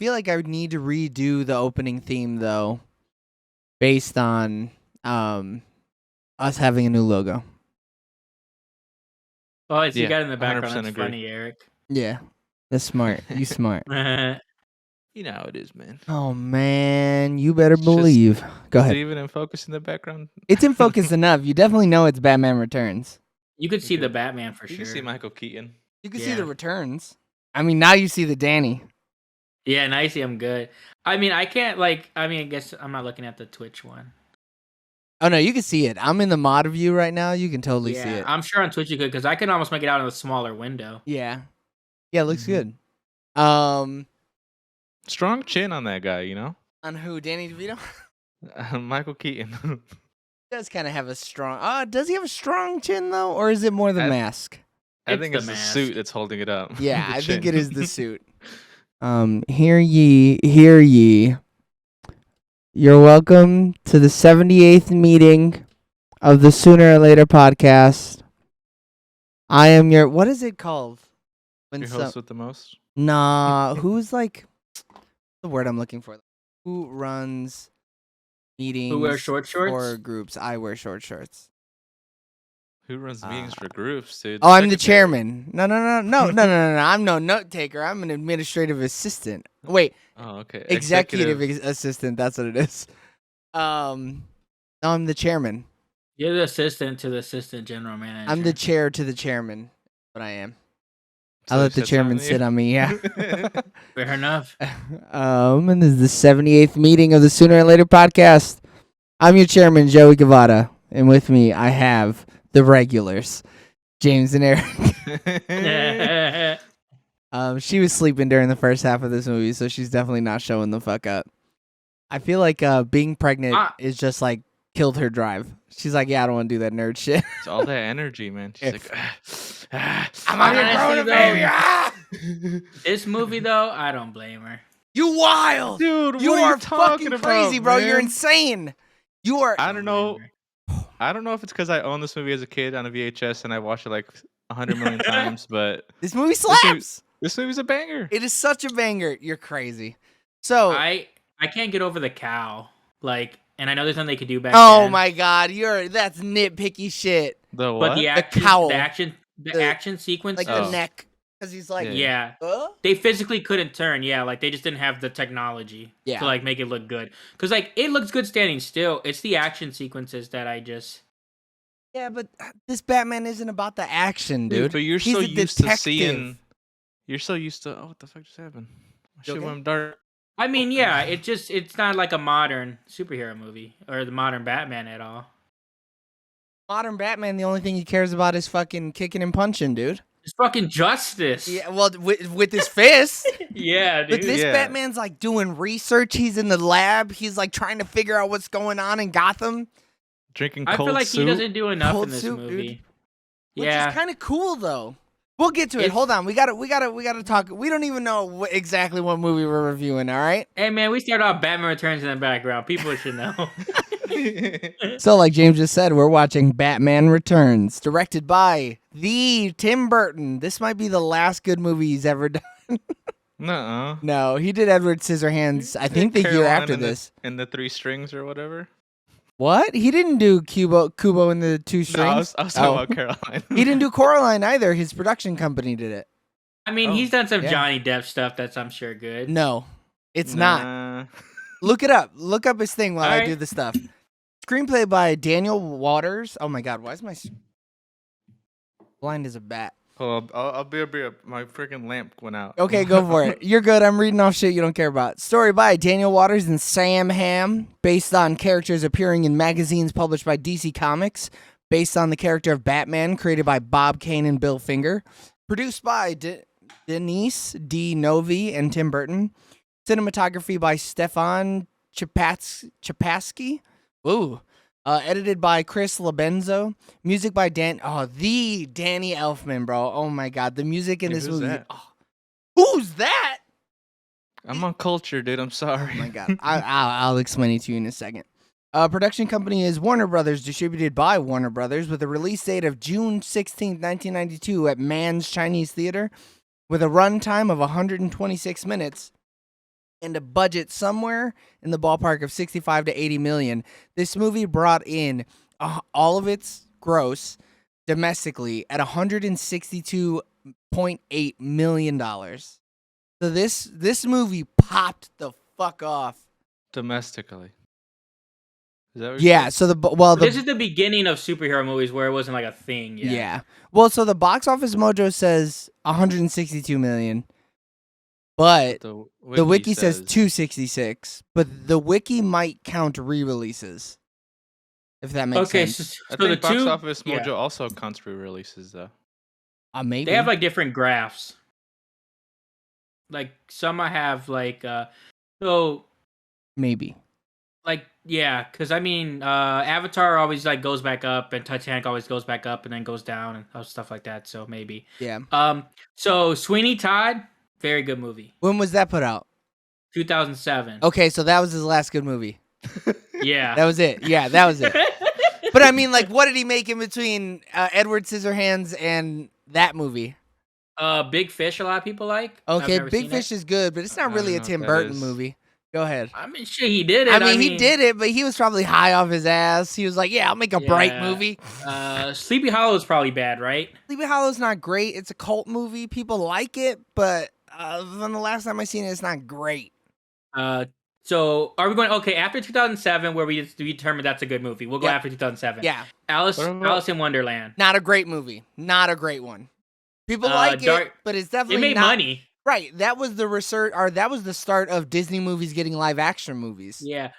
feel like I would need to redo the opening theme though, based on us having a new logo. Oh, it's you Yeah, got it in the background. 100% That's agree. funny, Eric. Yeah, that's smart. You smart. You know how it is, man. Oh man, you better It's just- believe. Go Is ahead. it even in focus in the background? It's in focus enough. You definitely know it's Batman Returns. You could see Okay. the Batman for You sure. can see Michael Keaton. You can see Yeah. the returns. I mean, now you see the Danny. Yeah, and I see him good. I mean, I can't I guess I'm not looking at the Twitch one. Oh no, you can see it. I'm in the mod view right now. You can totally see it. I'm sure on Twitch you could, because I can almost make it out in a smaller window. Yeah, it looks Mhm. good. Strong chin on that guy, you know? On who? Danny DeVito? Michael Keaton. Does kind of have a strong. Does he have a strong chin though, or is it more the mask? I It's think the it's the mask. suit that's holding it up. Yeah, The I think chin. it is the suit. Hear ye. You're welcome to the 78th meeting of the Sooner or Later podcast. I am your. What is it called? When Your host with the most? Nah, who's like the word I'm looking for? Who runs meetings? Who wears short shorts? Or groups? I wear short shorts. Who runs meetings for groups, dude? Oh, I'm the Secretary. chairman. No. I'm no note taker. I'm an administrative assistant. Wait, Oh, okay. executive assistant. That's what it is. No, I'm the chairman. You're the assistant to the assistant general manager. I'm the chair to the chairman. What I am. So I he let the sits chairman on sit you? on me. Yeah. Fair enough. And this is the 78th meeting of the Sooner or Later podcast. I'm your chairman, Joey Guevara, and with me I have the regulars, James and Eric. She was sleeping during the first half of this movie, so she's definitely not showing the fuck up. I feel like being pregnant is just like killed her drive. She's like, yeah, I don't want to do that nerd shit. It's all that energy, man. She's like, I'm out here growing a baby. Ah! This movie though, I don't blame her. You wild, dude. You what are you talking fucking crazy, about, bro. man? You're insane. You are. I don't know. blame I don't know if it's because I owned this movie as a kid on a VHS and I watched it like 100 million times, but This movie slaps. This movie's a banger. It is such a banger. You're crazy. So I can't get over the cow. And I know there's nothing they could do back oh then. my god, that's nitpicky shit. The what? But the cowl. action sequence, Like the neck, because he's like, yeah. They physically couldn't turn. Yeah, like they just didn't have the technology to like make it look good. Because like it looks good standing still. It's the action sequences that I just. Yeah, but this Batman isn't about the action, dude. But you're He's so a used to detective. seeing. You're so used to. Oh, what the fuck just happened? My shit okay? went dark. I mean, yeah, it's not like a modern superhero movie or the modern Batman at all. Modern Batman, the only thing he cares about is fucking kicking and punching, dude. It's fucking justice. Yeah, well, with his fist. Yeah, dude. But this Batman's like doing research. He's in the lab. He's like trying to figure out what's going on in Gotham. Drinking I cold feel like soup. he doesn't do enough Cold in this soup, movie. dude. Which is kind of cool, though. We'll get to it. Hold on. We gotta talk. We don't even know exactly what movie we're reviewing. All right. Hey man, we start off Batman Returns in the background. People should know. So, like James just said, we're watching Batman Returns, directed by the Tim Burton. This might be the last good movie he's ever done. Nuh-uh. No, he did Edward Scissorhands. I think the year Caroline after and this. And the Three Strings or whatever. What? He didn't do Kubo and the Two Strings. No, I was talking about Caroline. He didn't do Coraline either. His production company did it. I mean, he's done some yeah. Johnny Depp stuff that's I'm sure good. No, it's Nah. not. Look it up. Look up his thing while I do the stuff. Screenplay by Daniel Waters. Oh my god, why is my blind as a bat? Hold on, I'll be up. My freaking lamp went out. Okay, go for it. You're good. I'm reading off shit you don't care about. Story by Daniel Waters and Sam Hamm, based on characters appearing in magazines published by DC Comics, based on the character of Batman created by Bob Kane and Bill Finger, produced by Denise D. Novi and Tim Burton, cinematography by Stefan Chapasky. Ooh. Edited by Chris Labenzo. Music by the Danny Elfman, bro. Oh my god, the music in this who's movie. that? Oh, who's that? I'm on culture, dude. I'm sorry. Oh my god, I'll explain it to you in a second. Production company is Warner Brothers, distributed by Warner Brothers, with a release date of June 16, 1992 at Mann's Chinese Theater, with a runtime of 126 minutes. and a budget somewhere in the ballpark of 65 to 80 million. This movie brought in all of its gross domestically at $162.8 million. So this movie popped the fuck off domestically. Is that what yeah. So this is the beginning of superhero movies where it wasn't like a thing. Yeah. Yeah. Well, so the box office mojo says 162 million, but the wiki says 266. But the wiki might count re-releases, if that makes sense. I think box office mojo also counts re-releases though. Maybe they have like different graphs. Like some I have like so maybe like yeah, because I mean Avatar always like goes back up and Titanic always goes back up and then goes down and stuff like that. So maybe yeah. So Sweeney Todd, very good movie. When was that put out? 2007. Okay, so that was his last good movie. Yeah, that was it. Yeah, that was it. But I mean, like, what did he make in between Edward Scissorhands and that movie? Big Fish, a lot of people like. Okay, Big Fish is good, but it's not really a Tim Burton movie. Go ahead. I mean, shit, he did it. I mean, he did it, but he was probably high off his ass. He was like, yeah, I'll make a bright movie. Sleepy Hollow is probably bad, right? Sleepy Hollow's not great. It's a cult movie. People like it, but from the last time I seen it, it's not great. So are we going, okay, after 2007, where we determined that's a good movie, we'll go after 2007. Yeah. Alice in Wonderland. Not a great movie. Not a great one. People like it, but it's definitely it made money. Right. That was the research, or that was the start of Disney movies getting live action movies. Yeah.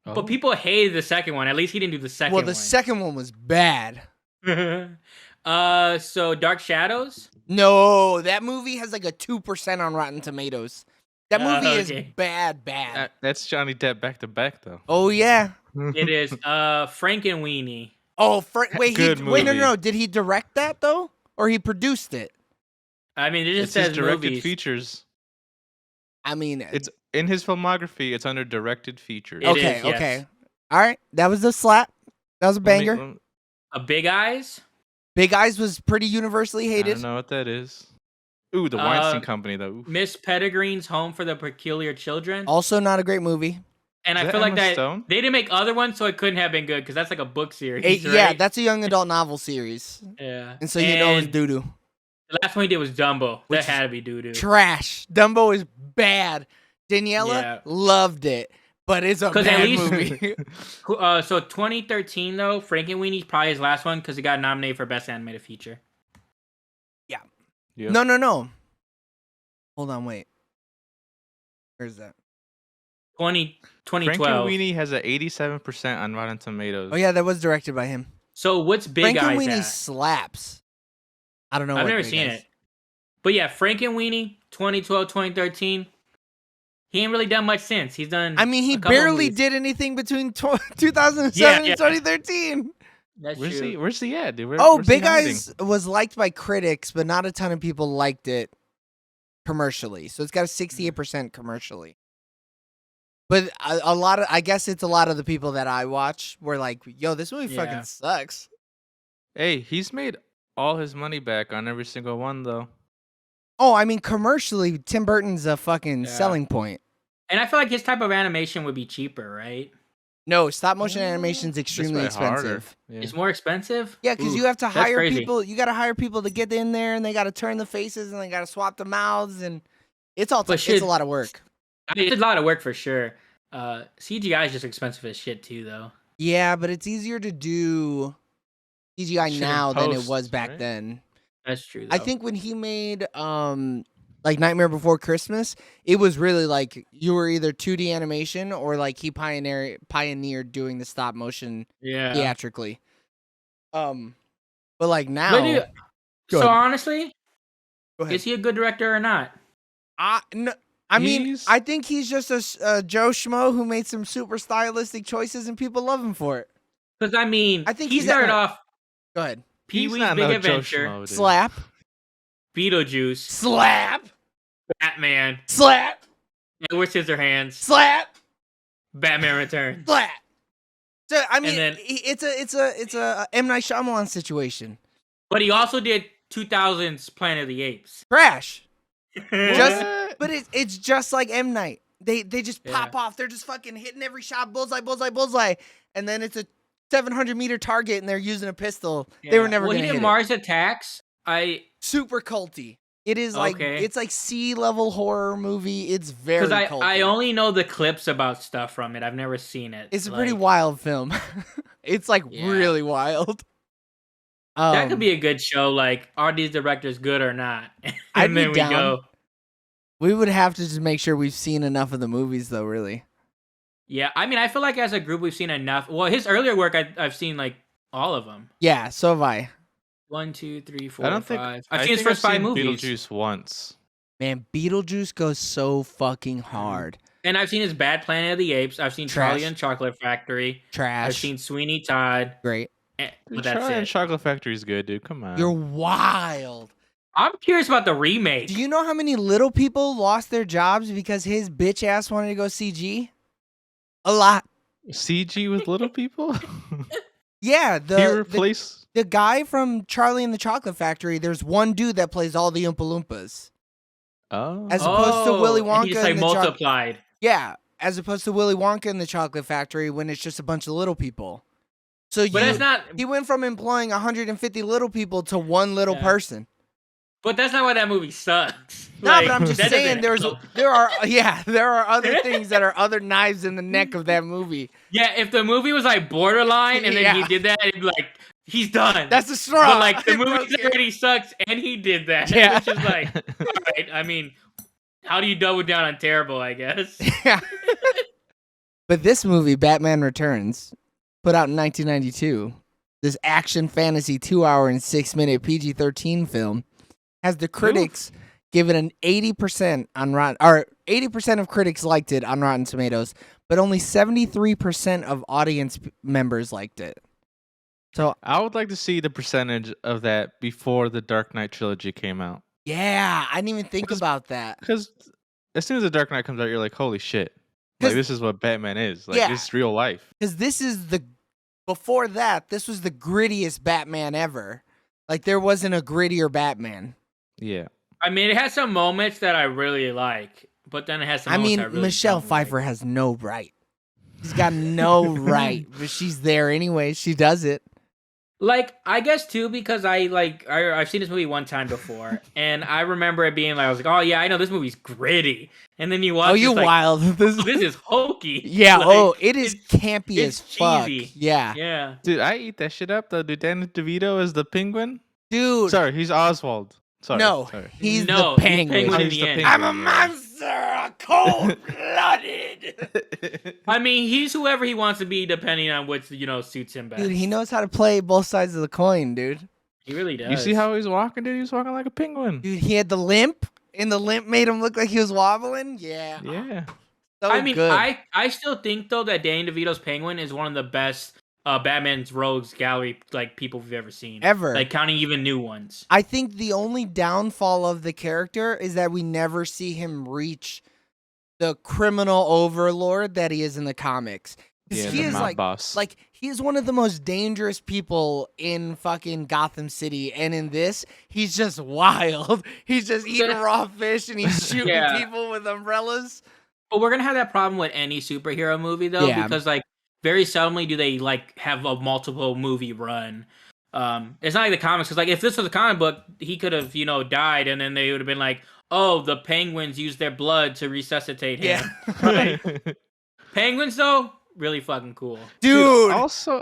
Oh. But people hated the second one. At least he didn't do the second one. Well, the second one was bad. So Dark Shadows? No, that movie has like a 2% on Rotten Tomatoes. That movie is bad. That's Johnny Depp back to back, though. Oh, yeah. It is. Frankenweenie. Oh, wait, no. Did he direct that, though? Or he produced it? I mean, it just says directed movies. Features. I mean, it's in his filmography. It's under directed features. Okay. All right, that was the slap. That was a banger. Big Eyes. Big Eyes was pretty universally hated. I don't know what that is. Ooh, the Weinstein Company though. Oof. Miss Pettigrews' Home for the Peculiar Children. Also, not a great movie. And I feel like that they didn't make other ones, so it couldn't have been good because that's like a book series. Right? Yeah, that's a young adult novel series. Yeah, and so you know it's doo doo. The last one he did was Dumbo. That had to be doo doo. Trash. Dumbo is bad. Daniela loved it, but it's a bad movie. So 2013 though, Frankenweenie's probably his last one because he got nominated for Best Animated Feature. Yeah. Yep. No. Hold on, wait. Where's that? 2012. Frankenweenie has an 87% on Rotten Tomatoes. Oh yeah, that was directed by him. So what's Big Eyes Frankenweenie slaps. I don't know. I've never seen it. But yeah, Frankenweenie, 2012, 2013. He ain't really done much since. He's done. I mean, he barely did anything between 2007 and 2013. That's true. Where's he at, dude? Big Eyes was liked by critics, but not a ton of people liked it commercially. So it's got a 68% commercially. But I guess it's a lot of the people that I watch were like, yo, this movie fucking sucks. Hey, he's made all his money back on every single one, though. Oh, I mean, commercially, Tim Burton's a fucking selling point. And I feel like his type of animation would be cheaper, right? No, stop motion animation is extremely expensive. Yeah. It's more expensive? Yeah, because you have to hire people. You got to hire people to get in there, and they got to turn the faces, and they got to swap the mouths, and it's a lot of work. I mean, it's a lot of work for sure. CGI is just expensive as shit too, though. Yeah, but it's easier to do CGI now than it was back then. That's true, though. I think when he made like Nightmare Before Christmas, it was really like you were either 2D animation or like he pioneered doing the stop motion theatrically. But like now, honestly, is he a good director or not? No, I mean, I think he's just a Joe Schmo who made some super stylistic choices and people love him for it. Because I mean, I think he started off. Go ahead. Pee-wee's Big Adventure. Schmo, slap. Beetlejuice. Slap. Batman. Slap. Edward Scissorhands. Slap. Batman Returns. Slap. So I mean, it's a M. Night Shyamalan situation. But he also did 2000's Planet of the Apes. Trash. But it's just like M. Night. They just pop off. They're just fucking hitting every shot, bullseye, bullseye, bullseye, and then it's a 700-meter target, and they're using a pistol. Yeah. They were never going to hit Mars Attacks. Super culty. It is it's like sea-level horror movie. It's very culty. I only know the clips about stuff from it. I've never seen it. It's a pretty wild film. It's really wild. That could be a good show. Like, are these directors good or not? And then we go. We would have to just make sure we've seen enough of the movies, though, really. Yeah, I mean, I feel like as a group we've seen enough. Well, his earlier work, I've seen like all of them. Yeah, so have I. 1, 2, 3, 4, I don't 5. think I've seen his first 5 movies. Beetlejuice once. Man, Beetlejuice goes so fucking hard. And I've seen his Bad Planet of the Apes. I've seen Charlie and Chocolate Factory. Trash. I've seen Sweeney Todd. Great. But Charlie and Chocolate Factory is good, dude. Come on. You're wild. I'm curious about the remake. Do you know how many little people lost their jobs because his bitch ass wanted to go CG? A lot. CG with little people? Yeah. The guy from Charlie and the Chocolate Factory, there's one dude that plays all the Oompa Loompas. Oh. As opposed to Willy Wonka. He just multiplied. Yeah. As opposed to Willy Wonka and the Chocolate Factory when it's just a bunch of little people. So he went from employing 150 little people to one little person. But that's not why that movie sucks. No, but I'm just saying there are other things that are other knives in the neck of that movie. Yeah, if the movie was like borderline and then he did that, it'd be like, he's done. That's a straw. But like the movie already sucks and he did that. Yeah. Which is like, all right, I mean, how do you double down on terrible, I guess? Yeah. But this movie, Batman Returns, put out in 1992, this action fantasy 2-hour and 6-minute PG-13 film, has the critics given an 80% on Rotten, or 80% of critics liked it on Rotten Tomatoes, but only 73% of audience members liked it. So I would like to see the percentage of that before the Dark Knight trilogy came out. Yeah, I didn't even think about that. Because as soon as the Dark Knight comes out, you're like, holy shit. Like, this is what Batman is. Like, this is real life. Because before that, this was the grittiest Batman ever. Like, there wasn't a grittier Batman. Yeah. I mean, it has some moments that I really like, but then it has some moments I really Michelle don't Pfeiffer like. has no right. She's got no right, but she's there anyway. She does it. Like, I guess, too, because I've seen this movie one time before, and I remember it being like, I was like, oh, yeah, I know this movie's gritty. And then you watch Oh, you wild. This is hokey. Yeah, it is campy as fuck. Cheesy. Yeah. Yeah. Dude, I eat that shit up, though. Dude, Danny DeVito is the penguin? Dude. Sorry, he's Oswald. Sorry. He's the penguin. In the end. I'm a monster, cold-blooded. I mean, he's whoever he wants to be, depending on which suits him best. Dude, he knows how to play both sides of the coin, dude. He really does. You see how he's walking, dude? He's walking like a penguin. Dude, he had the limp, and the limp made him look like he was wobbling. Yeah. Yeah. So I mean, good. I still think though that Danny DeVito's Penguin is one of the best Batman's Rogues Gallery people we've ever seen. Ever. Like counting even new ones. I think the only downfall of the character is that we never see him reach the criminal overlord that he is in the comics. Yeah, he is mob boss. Like he is one of the most dangerous people in fucking Gotham City, and in this, he's just wild. He's just eating raw fish and he's shooting people with umbrellas. But we're gonna have that problem with any superhero movie though, because very seldomly do they have a multiple movie run. It's not like the comics, because if this was a comic book, he could have died, and then they would have been like, oh, the Penguins used their blood to resuscitate him. Yeah. Right? Penguins though, really fucking cool, dude. Also,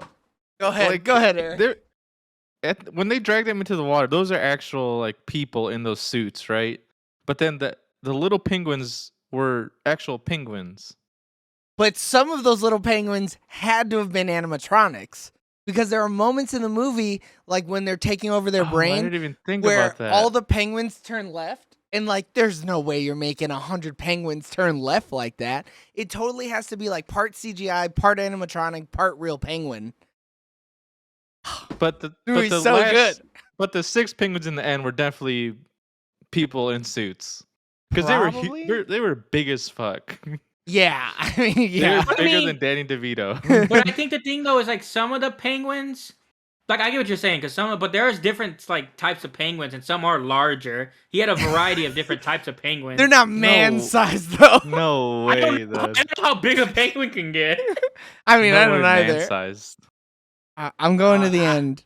go ahead, Eric. When they drag them into the water, those are actual people in those suits, right? But then the little penguins were actual penguins. But some of those little penguins had to have been animatronics, because there are moments in the movie, like when they're taking over their brain, I didn't even think where about that. all the penguins turn left, and there's no way you're making 100 penguins turn left like that. It totally has to be part CGI, part animatronic, part real penguin. But the But the 6 penguins in the end were definitely people in suits, because they were big as fuck. Yeah, I mean, They're bigger than Danny DeVito. But I think the thing though is some of the penguins, like I get what you're saying because but there's different like types of penguins and some are larger. He had a variety of different types of penguins. They're not man-sized though. No I way. don't know how big a penguin can get. I mean, I don't either. Man-sized. I'm going to the end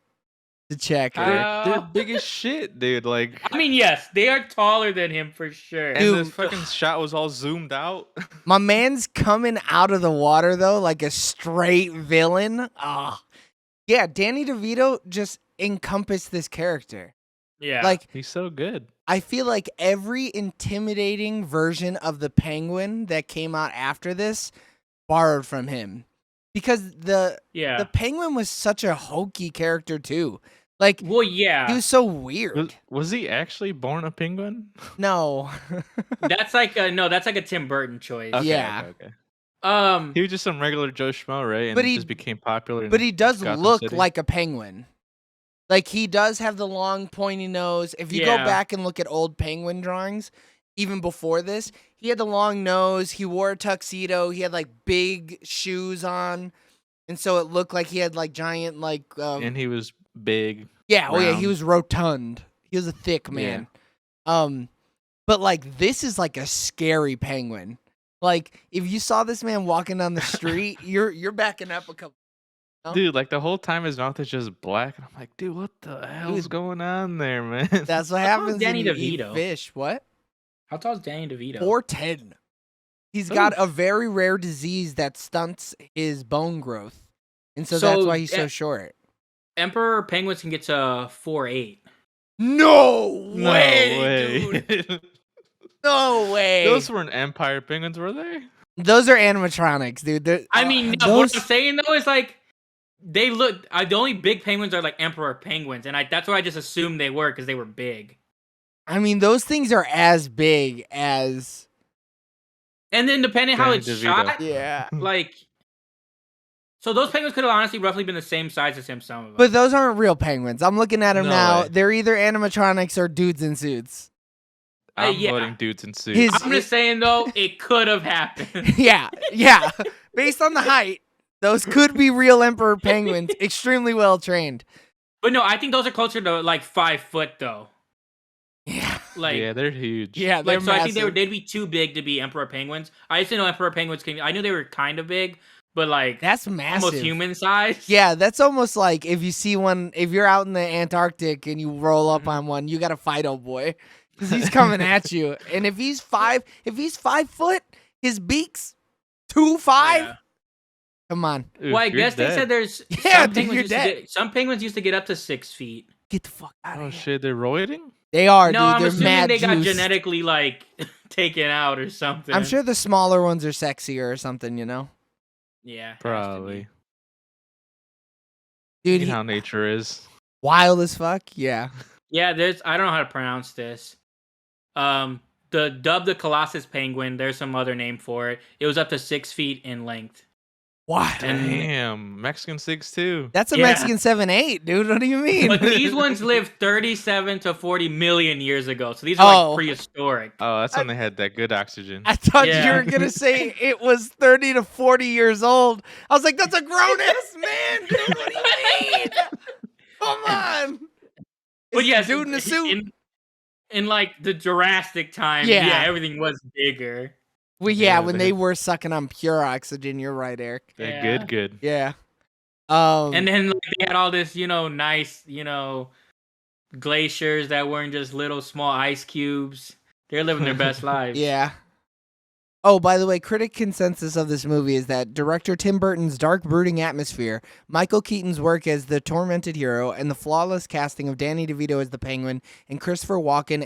to check. They're big as shit, dude. Like, I mean, yes, they are taller than him for sure. and Dude, this fucking shot was all zoomed out. My man's coming out of the water though, like a straight villain. Yeah, Danny DeVito just encompassed this character. Yeah, like he's so good. I feel like every intimidating version of the Penguin that came out after this borrowed from him. Because the Penguin was such a hokey character too. Like, well, yeah, he was so weird. Was he actually born a penguin? No. That's like a Tim Burton choice. Okay, yeah. Okay. He was just some regular Joe Schmo, right? And he just became popular. But he does Gotham look City. like a penguin. Like, he does have the long pointy nose. If you go back and look at old penguin drawings, even before this, he had the long nose. He wore a tuxedo. He had like big shoes on, and so it looked like he had like giant like. And he was big. Yeah, round. oh yeah, he was rotund. He was a thick man. Yeah. But like this is like a scary penguin. Like if you saw this man walking down the street, you're backing up a couple. Dude, like the whole time his mouth is just black, and I'm like, dude, what the hell's going on there, man? That's what happens Danny when you DeVito? eat fish. What? How tall is Danny DeVito? 4'10". He's got a very rare disease that stunts his bone growth, and so that's why he's so short. Emperor penguins can get to 4'8". No way, dude. No way. Those weren't Empire penguins, were they? Those are animatronics, dude. I mean, what I'm saying though is like they look. The only big penguins are like Emperor penguins, and that's what I just assumed they were because they were big. I mean, those things are as big as. And then depending how it's DeVito. shot, yeah, like. So those penguins could have honestly roughly been the same size as him. Some of them. But those aren't real penguins. I'm looking at them now. way. They're either animatronics or dudes in suits. I'm voting dudes in suits. I'm just saying though, it could have happened. Yeah. Based on the height, those could be real emperor penguins, extremely well trained. But no, I think those are closer to like 5 foot though. Yeah. Like yeah, they're huge. Yeah, they're so massive. I think they'd be too big to be emperor penguins. I used to know emperor penguins I knew they were kind of big, but like that's massive. Almost human size. Yeah, that's almost like if you see one, if you're out in the Antarctic and you roll up on one, you got to fight, old boy, because he's coming at you. And if he's 5 foot, his beak's 2'5". Yeah. Come on. Well, I guess they said there's some penguins used to get up to 6 feet. Get the fuck out of here. Oh shit, they're roiding? They are, no, dude. I'm they're assuming mad they got juiced. genetically like taken out or something. I'm sure the smaller ones are sexier or something, you know? Yeah. Probably. Dude, you know how nature is. Wild as fuck? Yeah. Yeah, I don't know how to pronounce this. The Colossus penguin, there's some other name for it. It was up to 6 feet in length. What? Damn, Mexican 6'2". That's a Mexican 7'8", dude. What do you mean? But these ones lived 37 to 40 million years ago, so these are like prehistoric. Oh, that's when they had that good oxygen. I thought you were gonna say it was 30 to 40 years old. I was like, that's a grown ass man, dude. What do you mean? Come on. But yeah, dude in a suit. In like the Jurassic time, everything was bigger. Well, yeah, when they were sucking on pure oxygen, you're right, Eric. They're good. Yeah. And then like, they had all this, nice, glaciers that weren't just little small ice cubes. They're living their best lives. Yeah. Oh, by the way, critic consensus of this movie is that director Tim Burton's dark, brooding atmosphere, Michael Keaton's work as the tormented hero, and the flawless casting of Danny DeVito as the Penguin and Christopher Walken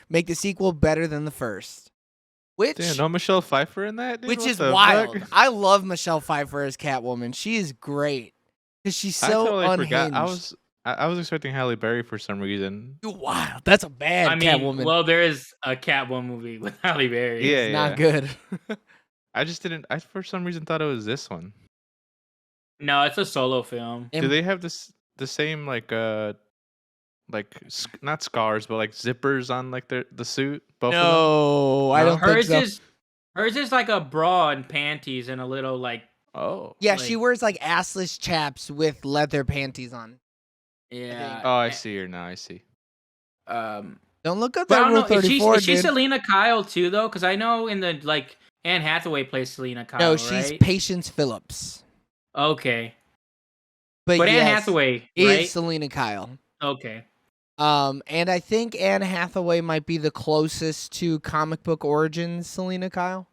make the sequel better than the first. Damn, no Michelle Pfeiffer in that? Dude? Which what is the wild. Fuck? I love Michelle Pfeiffer as Catwoman. She is great. Because she's so unhinged. I was expecting Halle Berry for some reason. Wow, that's a bad Catwoman. Well, there is a Catwoman movie with Halle Berry. Yeah, it's not good. I just didn't. I for some reason thought it was this one. No, it's a solo film. Do they have the same not scars, but like zippers on like the suit? Both of them? I don't think so. Hers is like a bra and panties and a little like Oh. Yeah, Like- she wears like assless chaps with leather panties on. Yeah. Oh, I see her now. I see. Um, Don't look up but I that don't Rule know. Is 34, she dude. Selena Kyle too though? Because I know in the like Anne Hathaway plays Selena Kyle. No, she's right? Patience Phillips. Okay. But But Anne yes, Hathaway, is right? Selena Kyle. Okay. And I think Anne Hathaway might be the closest to comic book origins Selena Kyle.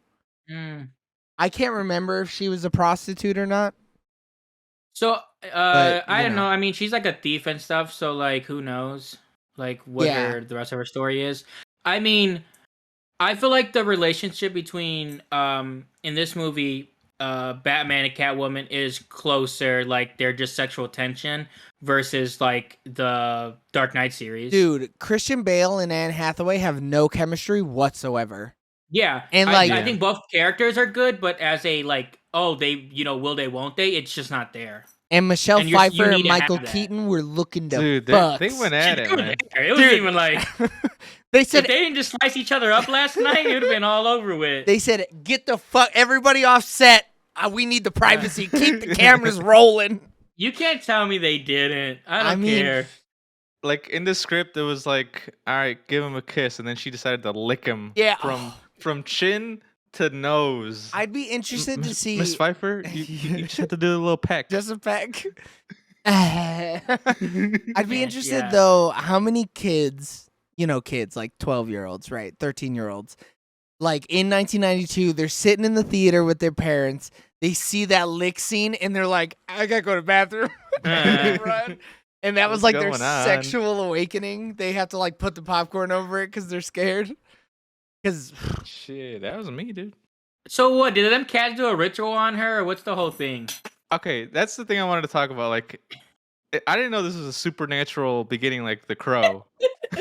Mm. I can't remember if she was a prostitute or not. So, But, I you don't know. know. I mean, she's like a thief and stuff. So, like, who knows? Like, what the rest of her story is. I mean, I feel like the relationship between in this movie, Batman and Catwoman is closer. Like, they're just sexual tension versus like the Dark Knight series. Dude, Christian Bale and Anne Hathaway have no chemistry whatsoever. Yeah, And I think both characters are good, but as a like, will they, won't they? It's just not there. And Michelle And you Pfeiffer and need to Michael have that. Keaton were looking to Dude, fuck. they went at it, man. It was Dude. even like They if said they didn't just slice each other up last night, it would have been all over with. they said get the fuck everybody off set. We need the privacy. Keep the cameras rolling. You can't tell me they didn't. I don't care. Like in the script, it was like, all right, give him a kiss, and then she decided to lick him. Yeah. From chin to nose. I'd be interested to see Miss Pfeiffer, you just have to do a little peck. just a peck. I'd be interested Yeah. though, how many kids, kids like 12-year-olds, right? 13-year-olds. Like in 1992, they're sitting in the theater with their parents. They see that lick scene and they're like, I gotta go to the bathroom. They run. And that was like their What's going on? sexual awakening. They have to like put the popcorn over it because they're scared. Because Shit, that was me, dude. So what? Did them cats do a ritual on her, or what's the whole thing? Okay, that's the thing I wanted to talk about. Like, I didn't know this was a supernatural beginning like The Crow.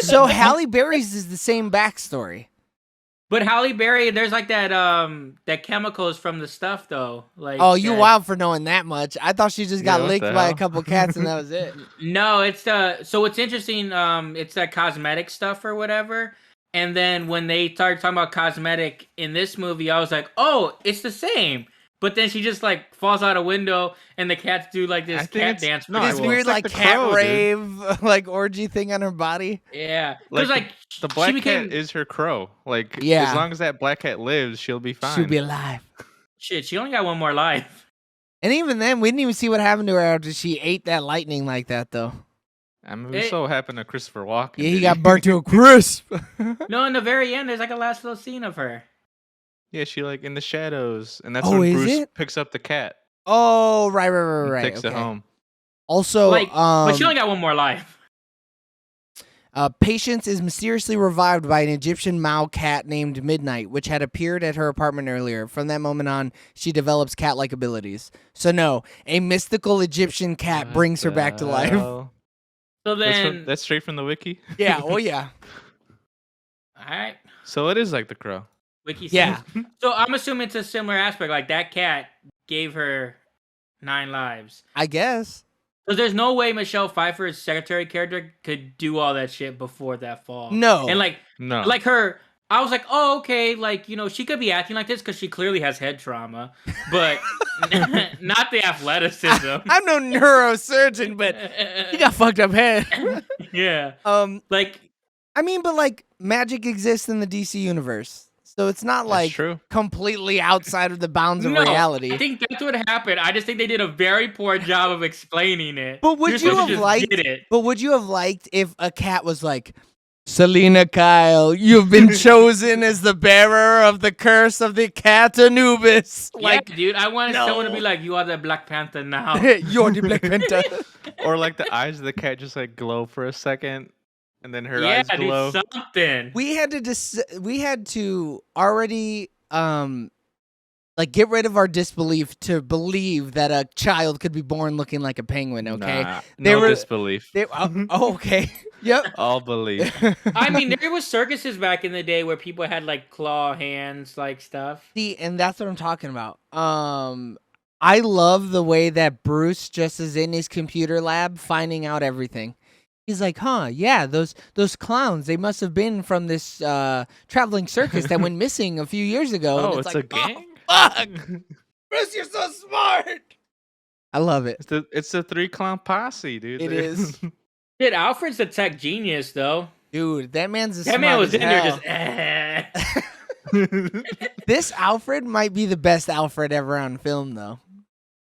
so Halle Berry's is the same backstory. But Halle Berry, there's like that that chemicals from the stuff though. Like, Oh, you that- wild for knowing that much. I thought she just got Yeah, what licked the by a hell? couple cats and that was it. No, it's so it's interesting. It's that cosmetic stuff or whatever. And then when they started talking about cosmetic in this movie, I was like, oh, it's the same. But then she just like falls out a window, and the cats do like this I think cat it's- dance. no, This I think weird it's like like the cat Crow, dude. rave like orgy thing on her body. Yeah, because Like, like The black she became cat is her crow. Like, Yeah. as long as that black cat lives, she'll be fine. She'll be alive. shit. She only got one more life. And even then, we didn't even see what happened to her after she ate that lightning like that, though. I mean, we so happened to Christopher Walken. Yeah, he dude. got burnt to a crisp. No, in the very end, there's like a last little scene of her. Yeah, she like in the shadows, and that's Oh, when is Bruce it? picks up the cat. Oh, right. And takes it home. Also, Like, but she only got one more life. Patience is mysteriously revived by an Egyptian Mao cat named Midnight, which had appeared at her apartment earlier. From that moment on, she develops cat-like abilities. So no, a mystical Egyptian cat What brings her the back to life. hell? So then, That's straight from the wiki. Yeah, oh yeah. all right, So it is like The Crow. Wiki. Yeah. says. So I'm assuming it's a similar aspect. Like that cat gave her 9 lives. I guess. Because there's no way Michelle Pfeiffer's secretary character could do all that shit before that fall. No. And like No. her, I was like, oh, okay, like, she could be acting like this because she clearly has head trauma, but not the athleticism. I'm no neurosurgeon, but he got fucked up head. Yeah. Like, I mean, but like magic exists in the DC universe. So it's not That's like true. completely outside of the bounds of No, reality. I think that's what happened. I just think they did a very poor job of explaining it. But would You're you supposed to have just liked? get it. But would you have liked if a cat was like, Selena Kyle, you've been chosen as the bearer of the curse of the cat Anubis? Like, yeah, dude, I wanted someone to no. be like, you are the Black Panther now. you're the Black Panther. Or like the eyes of the cat just like glow for a second, and then her Yeah, eyes glow. dude, something. We had to already like get rid of our disbelief to believe that a child could be born looking like a penguin. Okay, Nah, They no were- disbelief. okay, yep. All belief. I mean, there was circuses back in the day where people had like claw hands, like stuff. See, and that's what I'm talking about. I love the way that Bruce just is in his computer lab finding out everything. He's like, huh, yeah, those clowns, they must have been from this traveling circus that went missing a few years ago. Oh, And it's like, a gang? Oh, fuck! Chris, you're so smart. I love it. It's the 3-clown posse, dude. It is. Dude, Alfred's a tech genius, though. Dude, that man's that man was in hell. there just. This Alfred might be the best Alfred ever on film, though.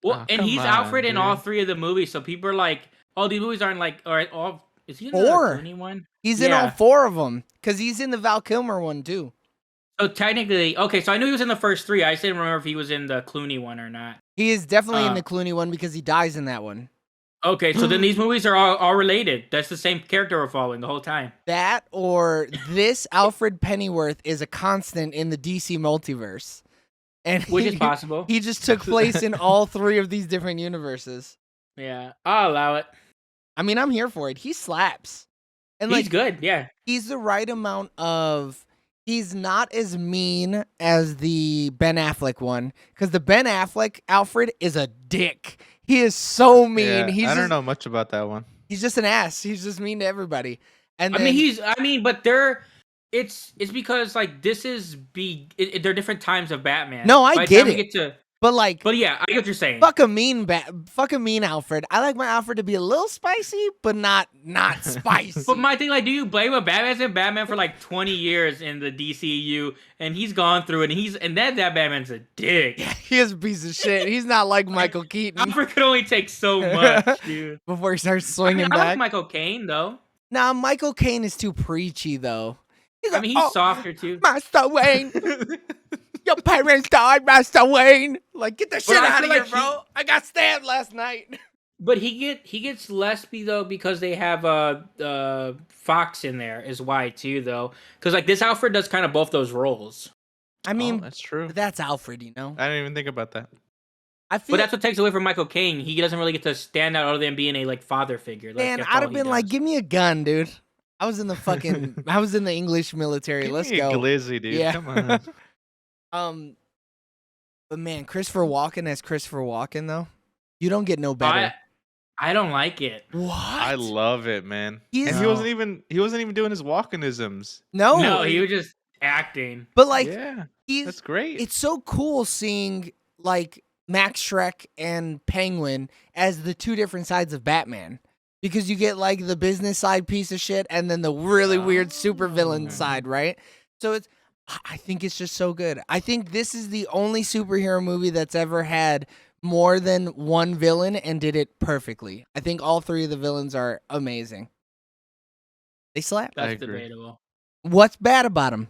Well, and he's Alfred in all 3 of the movies, so people are like, "Oh, these movies aren't like, or all." Is he in the Clooney one? He's in all 4 of them because he's in the Val Kilmer one too. So technically, okay. So I knew he was in the first 3. I just didn't remember if he was in the Clooney one or not. He is definitely in the Clooney one because he dies in that one. Okay, so then these movies are all related. That's the same character we're following the whole time. That or this Alfred Pennyworth is a constant in the DC multiverse. And which is possible. He just took place in all 3 of these different universes. Yeah, I'll allow it. I mean, I'm here for it. He slaps. And he's good, yeah. He's the right amount of... He's not as mean as the Ben Affleck one. Because the Ben Affleck Alfred is a dick. He is so mean. Yeah, I don't know much about that one. He's just an ass. He's just mean to everybody. And then, but it's because like this is they're different times of Batman. No, I get it. But yeah, I get what you're saying. Fuck a mean Alfred. I like my Alfred to be a little spicy, but not spicy. But my thing, like, do you blame a Batman's been Batman for like 20 years in the DCU, and he's gone through it, and that Batman's a dick. Yeah, he is a piece of shit. He's not like Michael Keaton. Alfred could only take so much, dude. Before he starts swinging back. I like Michael Caine though. Nah, Michael Caine is too preachy though. He's softer too. Master Wayne. Your parents died, Master Wayne. Like, get the shit out of here, bro. I got stabbed last night. But he gets less though because they have Fox in there is why too though, because like this Alfred does kind of both those roles. I mean, that's true. That's Alfred, you know. I didn't even think about that. But that's what takes away from Michael Caine. He doesn't really get to stand out other than being a like father figure. Like, man, I'd have been like, give me a gun, dude. I was in the English military. Let's go. Glizzy, dude. Yeah. Come on. But man, Christopher Walken as Christopher Walken though, you don't get no better. I don't like it. What? I love it, man. He wasn't even doing his Walkenisms. No, he was just acting. But like, that's great. It's so cool seeing like Max Schreck and Penguin as the 2 different sides of Batman. Because you get like the business side piece of shit and then the really weird supervillain side, right? So I think it's just so good. I think this is the only superhero movie that's ever had more than one villain and did it perfectly. I think all 3 of the villains are amazing. They slap. That's debatable. What's bad about them?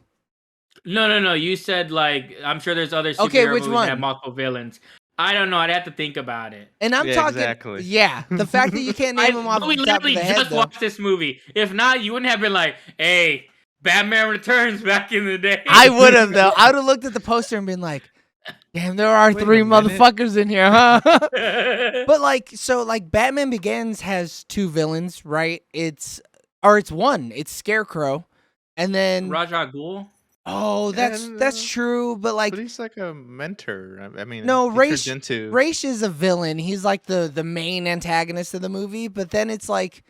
No. You said like I'm sure there's other superhero movies that have multiple villains. I don't know. I'd have to think about it. And I'm talking, exactly. Yeah, the fact that you can't name them off the top of the head. We literally just watched this movie. If not, you wouldn't have been like, "Hey, Batman Returns" back in the day. I would have though. I would have looked at the poster and been like, "Damn, there are 3 motherfuckers in here, huh?" But like, Batman Begins has 2 villains, right? It's one. It's Scarecrow, and then Ra's al Ghul. Oh, that's true, but he's like a mentor. I mean, no, Ra's is a villain. He's like the main antagonist of the movie, but then it's like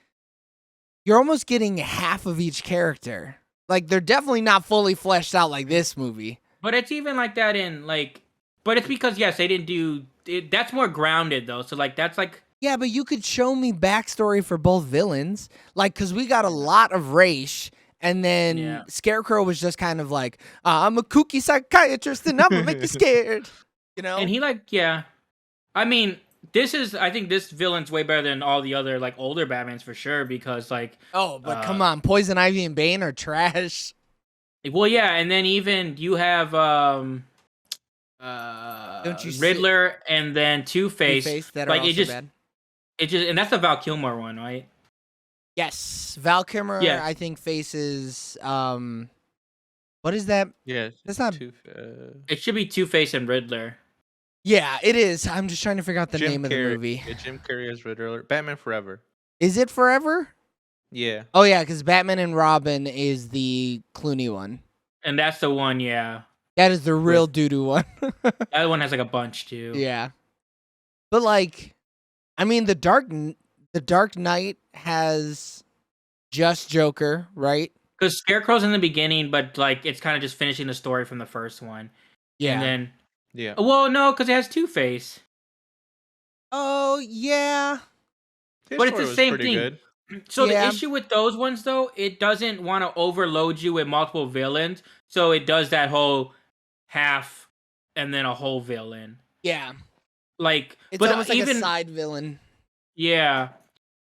you're almost getting half of each character. Like they're definitely not fully fleshed out like this movie. But it's even like that in like, but it's because yes, they didn't do it. That's more grounded though. So like that's like. Yeah, but you could show me backstory for both villains, like because we got a lot of Ra's. And then Scarecrow was just kind of like, I'm a kooky psychiatrist and I'm gonna make you scared. You know? And he I mean, I think this villain's way better than all the other like older Batmans for sure because like. Oh, but come on, Poison Ivy and Bane are trash. Well, yeah, and then even you have Don't you Riddler and then Two-Face that are like, also bad. It just and that's the Val Kilmer one, right? Yes, Val Kilmer. Yeah. I think faces. What is that? Yeah, that's not. It should be Two-Face and Riddler. Yeah, it is. I'm just trying to figure out the name of the movie. Yeah, Jim Carrey as Riddler. Batman Forever. Is it Forever? Yeah. Oh yeah, because Batman and Robin is the Clooney one. And that's the one, yeah. That is the real doo-doo one. That one has like a bunch too. Yeah. But like, I mean, the Dark Knight has just Joker, right? Because Scarecrow's in the beginning, but like it's kind of just finishing the story from the first one. Yeah. And then Yeah. Well, no, because it has Two-Face. Oh yeah, His But it's story the was same pretty thing. good. So the Yeah. issue with those ones, though, it doesn't want to overload you with multiple villains. So it does that whole half and then a whole villain. yeah. Like, It's but almost like a even side villain. yeah.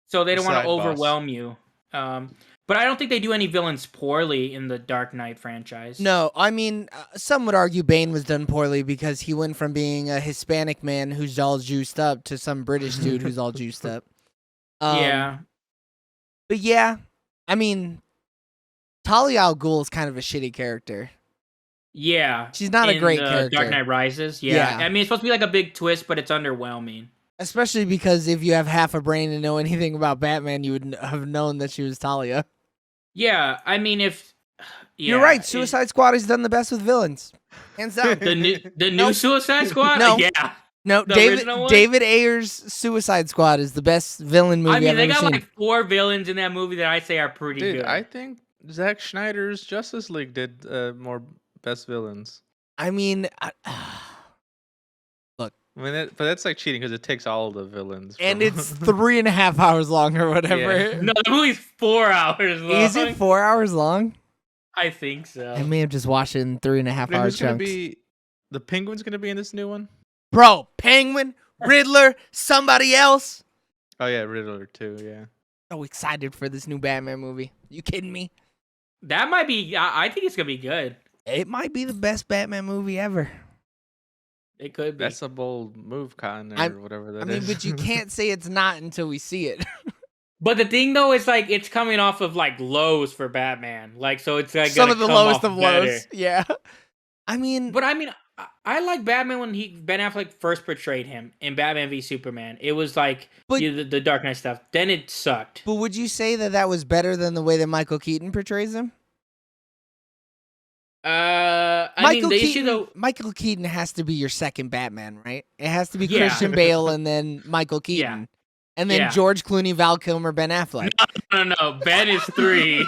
So they don't want to Side boss. overwhelm you. But I don't think they do any villains poorly in the Dark Knight franchise. No, I mean, some would argue Bane was done poorly because he went from being a Hispanic man who's all juiced up to some British dude who's all juiced up. Yeah. But yeah, I mean, Talia al Ghul is kind of a shitty character. Yeah. She's not a great character. Dark Knight Rises. Yeah. I mean, it's supposed to be like a big twist, but it's underwhelming. Especially because if you have half a brain and know anything about Batman, you would have known that she was Talia. Yeah, I mean, if you're right, Suicide Squad has done the best with villains, hands down. the new Suicide Squad. No. Yeah, no, David Ayer's Suicide Squad is the best villain movie. I mean, they got seen. like 4 villains in that movie that I say are pretty good. I think Zack Snyder's Justice League did more best villains. I mean, look, but that's like cheating because it takes all of the villains. And it's 3.5 hours long or whatever. Yeah. No, the movie's 4 hours long. Is it 4 hours long? I think so. I may have just watched it in 3.5 hour chunks. The Penguin's gonna be in this new one? Bro, Penguin, Riddler, somebody else. Oh yeah, Riddler too. Yeah. So excited for this new Batman movie. You kidding me? That might be. I think it's gonna be good. It might be the best Batman movie ever. It could be. That's a bold move, Con, or whatever that is. I mean, but you can't say it's not until we see it. But the thing though is like it's coming off of like lows for Batman. Like so it's like some of the lowest of better. lows. Yeah. I mean, I like Batman when Ben Affleck first portrayed him in Batman v Superman. It was like the Dark Knight stuff. Then it sucked. But would you say that was better than the way that Michael Keaton portrays him? Michael Keaton has to be your second Batman, right? It has to be Christian Bale and then Michael Keaton. And then George Clooney, Val Kilmer, Ben Affleck. No. Ben is 3.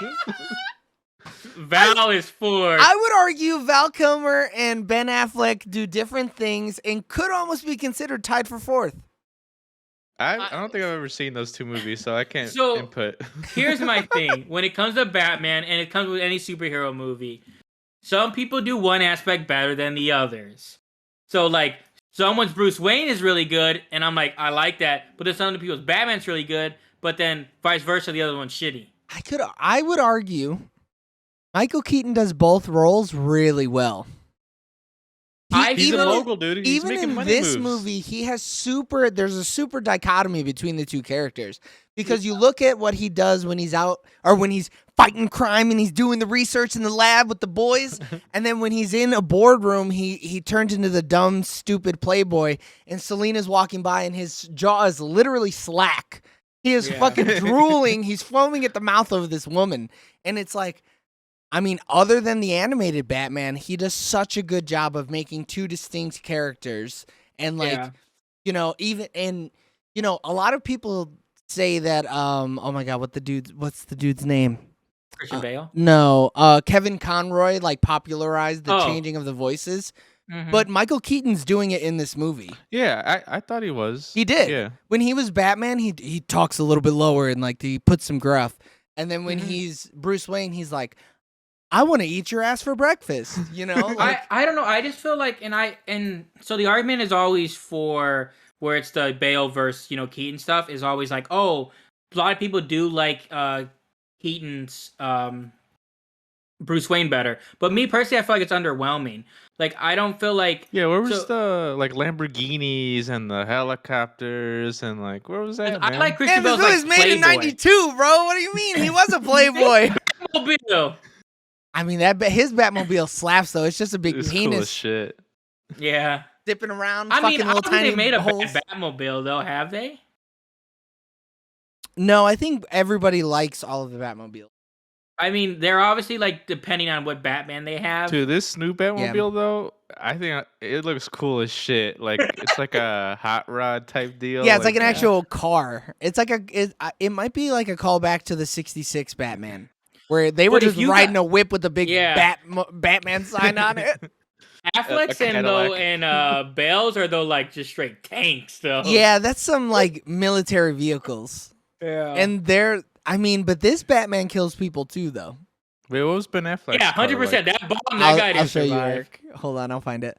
Val is 4. I would argue Val Kilmer and Ben Affleck do different things and could almost be considered tied for 4th. I don't think I've ever seen those two movies, so I can't input. Here's my thing. When it comes to Batman, and it comes with any superhero movie, some people do one aspect better than the others. So, like, someone's Bruce Wayne is really good, and I'm like, I like that. But then some of the people's Batman's really good, but then vice versa, the other one's shitty. I would argue Michael Keaton does both roles really well. He's a mogul, dude. He's even making in money this moves. movie, there's a super dichotomy between the two characters. Because you look at what he does when he's out, or when he's fighting crime and he's doing the research in the lab with the boys, and then when he's in a boardroom, he turns into the dumb, stupid playboy, and Selena's walking by and his jaw is literally slack. He is fucking drooling. He's foaming at the mouth of this woman. And it's like, I mean, other than the animated Batman, he does such a good job of making two distinct characters. And like, a lot of people say that, oh my God, what's the dude's name? Christian Bale? No, Kevin Conroy, like, popularized the changing of the voices. Mm-hmm. But Michael Keaton's doing it in this movie. Yeah, I thought he was. He did. Yeah. When he was Batman, he talks a little bit lower and like he puts some gruff. And then when he's Bruce Wayne, he's like, I want to eat your ass for breakfast. You know? Like, I don't know. I just feel like, and so the argument is always for where it's the Bale versus Keaton stuff is always like, oh, a lot of people do like Keaton's Bruce Wayne better, but me personally, I feel like it's underwhelming. Like, I don't feel like where was the like Lamborghinis and the helicopters and like where was that? I like Christian Bale's like was made in '92, bro. What do you mean? He was a playboy. Batmobile. I mean his Batmobile slaps though. It's just a big penis. Cool as shit. Yeah, dipping around. I mean, little tiny they made holes. a bad Batmobile though, have they? No, I think everybody likes all of the Batmobiles. I mean, they're obviously like depending on what Batman they have. Dude, this new Batmobile though, I think it looks cool as shit. Like it's like a hot rod type deal. Yeah, it's like an actual car. It's like it might be like a callback to the '66 Batman, where they were just riding a whip with a big Batman sign on it. Affleck's and Bale's are though like just straight tanks though. Yeah, that's some like military vehicles. Yeah. And but this Batman kills people too, though. Wait, what was Ben Affleck's? Yeah, 100%. Like? That bomb, that guy didn't show you, survive. Eric. Hold on, I'll find it.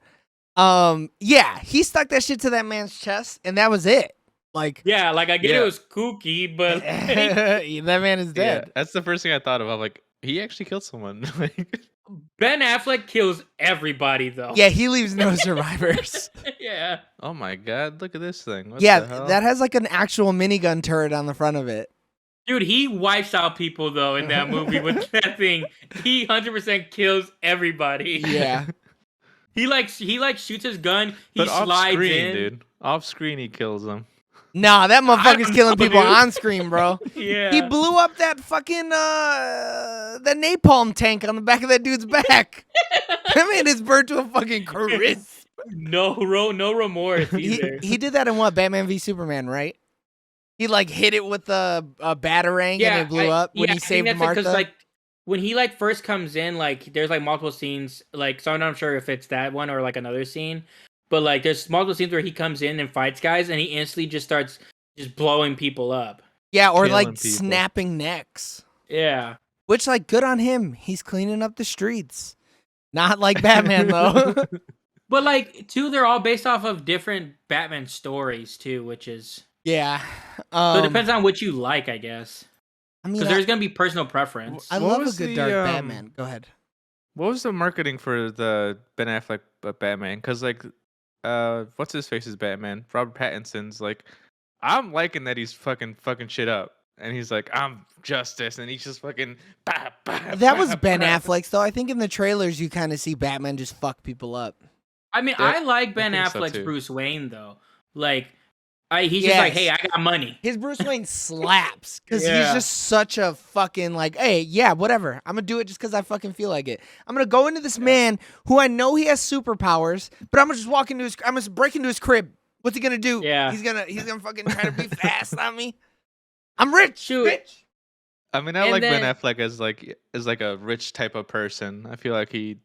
Yeah, he stuck that shit to that man's chest, and that was it. Like, yeah, like I get it was kooky, but that man is dead. Yeah, that's the first thing I thought of. I'm like, he actually killed someone. Ben Affleck kills everybody though. Yeah, he leaves no survivors. Yeah. Oh my god, look at this thing. What yeah, the hell? that has like an actual minigun turret on the front of it. Dude, he wipes out people though in that movie with that thing. He 100% kills everybody. Yeah. He shoots his gun. He but slides off screen, in. dude. Off screen, he kills them. Nah, that motherfucker's killing people dude. on screen, bro. Yeah. He blew up that fucking that napalm tank on the back of that dude's back. That man is burnt to a fucking crisp. No remorse either. He did that in what? Batman v Superman, right? He like hit it with a batarang and it blew up when he saved Martha. Because like when he like first comes in, like there's like multiple scenes. Like so I'm not sure if it's that one or like another scene. But like, there's multiple scenes where he comes in and fights guys, and he instantly just starts just blowing people up. Yeah, or killing like people. snapping necks. Yeah. Which, like, good on him. He's cleaning up the streets. Not like Batman, though. But like, too, they're all based off of different Batman stories too, which is yeah. So it depends on what you like, I guess. I mean, because there's gonna be personal preference. I love a good dark Batman. Go ahead. What was the marketing for the Ben Affleck Batman? Because like, what's his face's Batman? Robert Pattinson's like, I'm liking that he's fucking shit up, and he's like, I'm justice, and he's just fucking. That was Ben Affleck's though. I think in the trailers you kind of see Batman just fuck people up. I mean, I like Ben Affleck's Bruce Wayne though. Like, he's just like, hey, I got money. His Bruce Wayne slaps because he's just such a fucking like, hey, yeah, whatever. I'm gonna do it just because I fucking feel like it. I'm gonna go into this man who I know he has superpowers, but I'm gonna just walk into I'm gonna break into his crib. What's he gonna do? Yeah, he's gonna fucking try to be fast on me. I'm rich, bitch. I mean, I like Ben Affleck as like a rich type of person. I feel like he's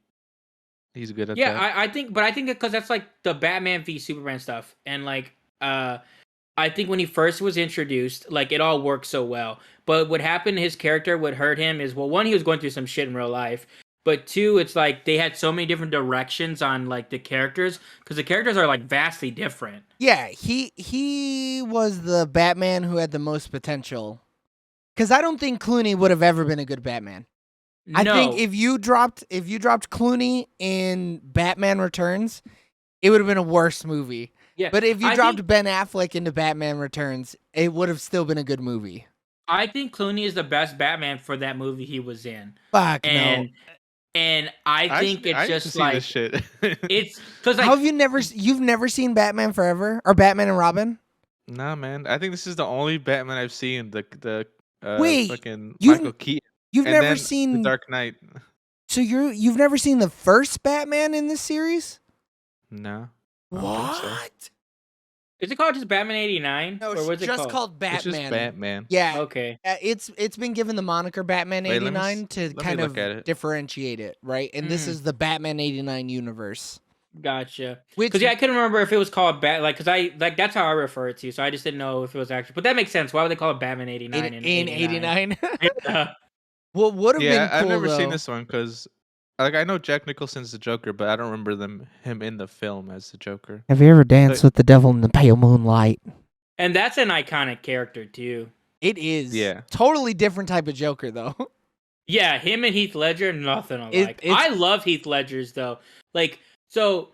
good at that. Yeah, I think because that's like the Batman v Superman stuff, and like I think when he first was introduced, like it all worked so well. But what happened, his character, what hurt him is, well, one, he was going through some shit in real life. But two, it's like they had so many different directions on like the characters because the characters are like vastly different. Yeah, he was the Batman who had the most potential. Because I don't think Clooney would have ever been a good Batman. No. I think if you dropped Clooney in Batman Returns, it would have been a worse movie. Yeah, but if you dropped Ben Affleck into Batman Returns, it would have still been a good movie. I think Clooney is the best Batman for that movie he was in. Fuck no. And I think it's just like this shit. It's because like, how have you've never seen Batman Forever or Batman and Robin? Nah, man. I think this is the only Batman I've seen. The fucking you've, Michael Keaton. You've never seen The Dark Knight. So you've never seen the first Batman in this series? No. What? Is it called just Batman 89? No, it's just called Batman. It's just Batman. Yeah. Okay. It's been given the moniker Batman 89 to kind of differentiate it, right? And this is the Batman 89 universe. Gotcha. Because I couldn't remember if it was called because that's how I refer it to. So I just didn't know if it was actually. But that makes sense. Why would they call it Batman 89 in 89? Well, would have been cool, I've never though. seen this one because, like, I know Jack Nicholson's the Joker, but I don't remember him in the film as the Joker. Have you ever danced with the devil in the pale moonlight? And that's an iconic character too. It is. Yeah. Totally different type of Joker, though. Yeah, him and Heath Ledger, nothing alike. I love Heath Ledger's though. Like, so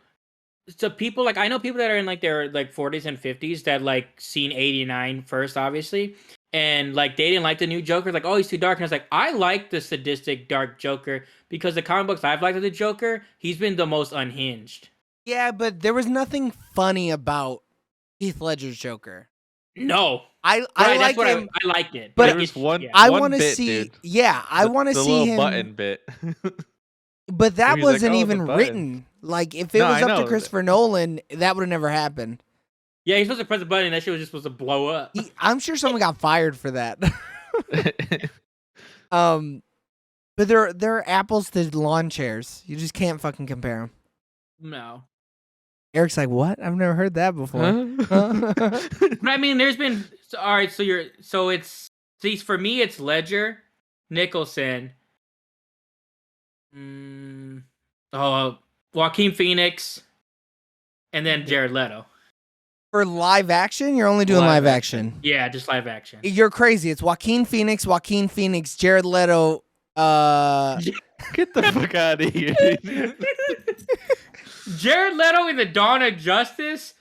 people like I know people that are in like their like 40s and 50s that like seen 89 first, obviously. And like they didn't like the new Joker, like, oh, he's too dark. And I was like, I like the sadistic dark Joker because the comic books I've liked of the Joker, he's been the most unhinged. Yeah, but there was nothing funny about Heath Ledger's Joker. No, I like him. I liked it, but there was one. I want to see. Dude. Yeah, I want to see him. Button bit. But that wasn't like, even written. Like if it was up to Christopher Nolan, that would have never happened. Yeah, he's supposed to press a button and that shit was just supposed to blow up. I'm sure someone got fired for that. But they're apples to lawn chairs. You just can't fucking compare them. No. Eric's like, what? I've never heard that before. But I mean, there's been all right. So it's see for me, it's Ledger, Nicholson, Joaquin Phoenix, and then Jared Leto. For live action, you're only doing live action. Yeah, just live action. You're crazy. It's Joaquin Phoenix, Jared Leto. Get the fuck out of here. Jared Leto in the Dawn of Justice,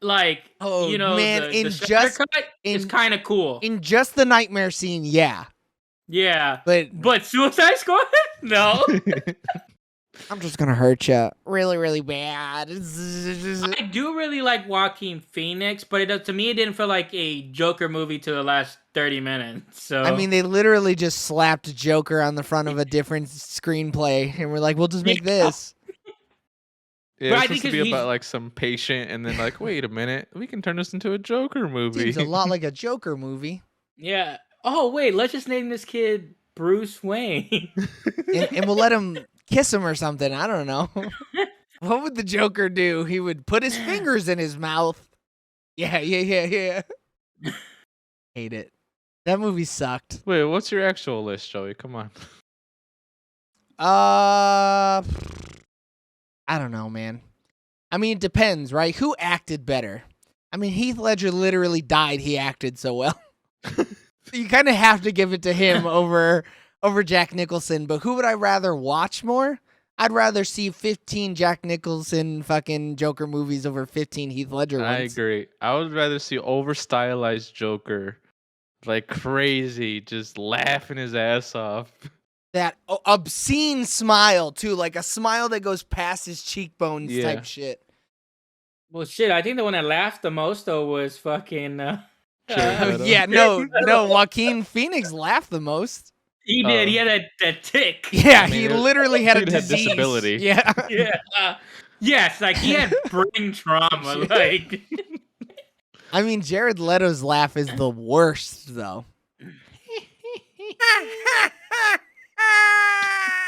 like, Oh, you know, man, the Snyder cut is kind of cool. In just the nightmare scene, yeah. Yeah, but Suicide Squad, no. I'm just gonna hurt you really, really bad. I do really like Joaquin Phoenix, but to me, it didn't feel like a Joker movie to the last 30 minutes. So I mean, they literally just slapped Joker on the front of a different screenplay, and we're like, we'll just make this. Yeah, it's supposed to be about like some patient, and then like, wait a minute, we can turn this into a Joker movie. Seems a lot like a Joker movie. Yeah. Oh wait, let's just name this kid Bruce Wayne, and we'll let him kiss him or something. I don't know. What would the Joker do? He would put his fingers in his mouth. Yeah. Hate it. That movie sucked. Wait, what's your actual list, Joey? Come on. I don't know, man. I mean, it depends, right? Who acted better? I mean, Heath Ledger literally died. He acted so well. You kind of have to give it to him over Jack Nicholson. But who would I rather watch more? I'd rather see 15 Jack Nicholson fucking Joker movies over 15 Heath Ledger ones. I agree. I would rather see over-stylized Joker, like crazy, just laughing his ass off. That obscene smile, too. Like a smile that goes past his cheekbones type shit. Well, shit, I think the one that laughed the most, though, was fucking... yeah, no, Joaquin Phoenix laughed the most. He did. He had that tick. Yeah, he literally had a disease. Disability. Yeah. Yeah. Yes, like he had brain trauma. Like, I mean, Jared Leto's laugh is the worst, though.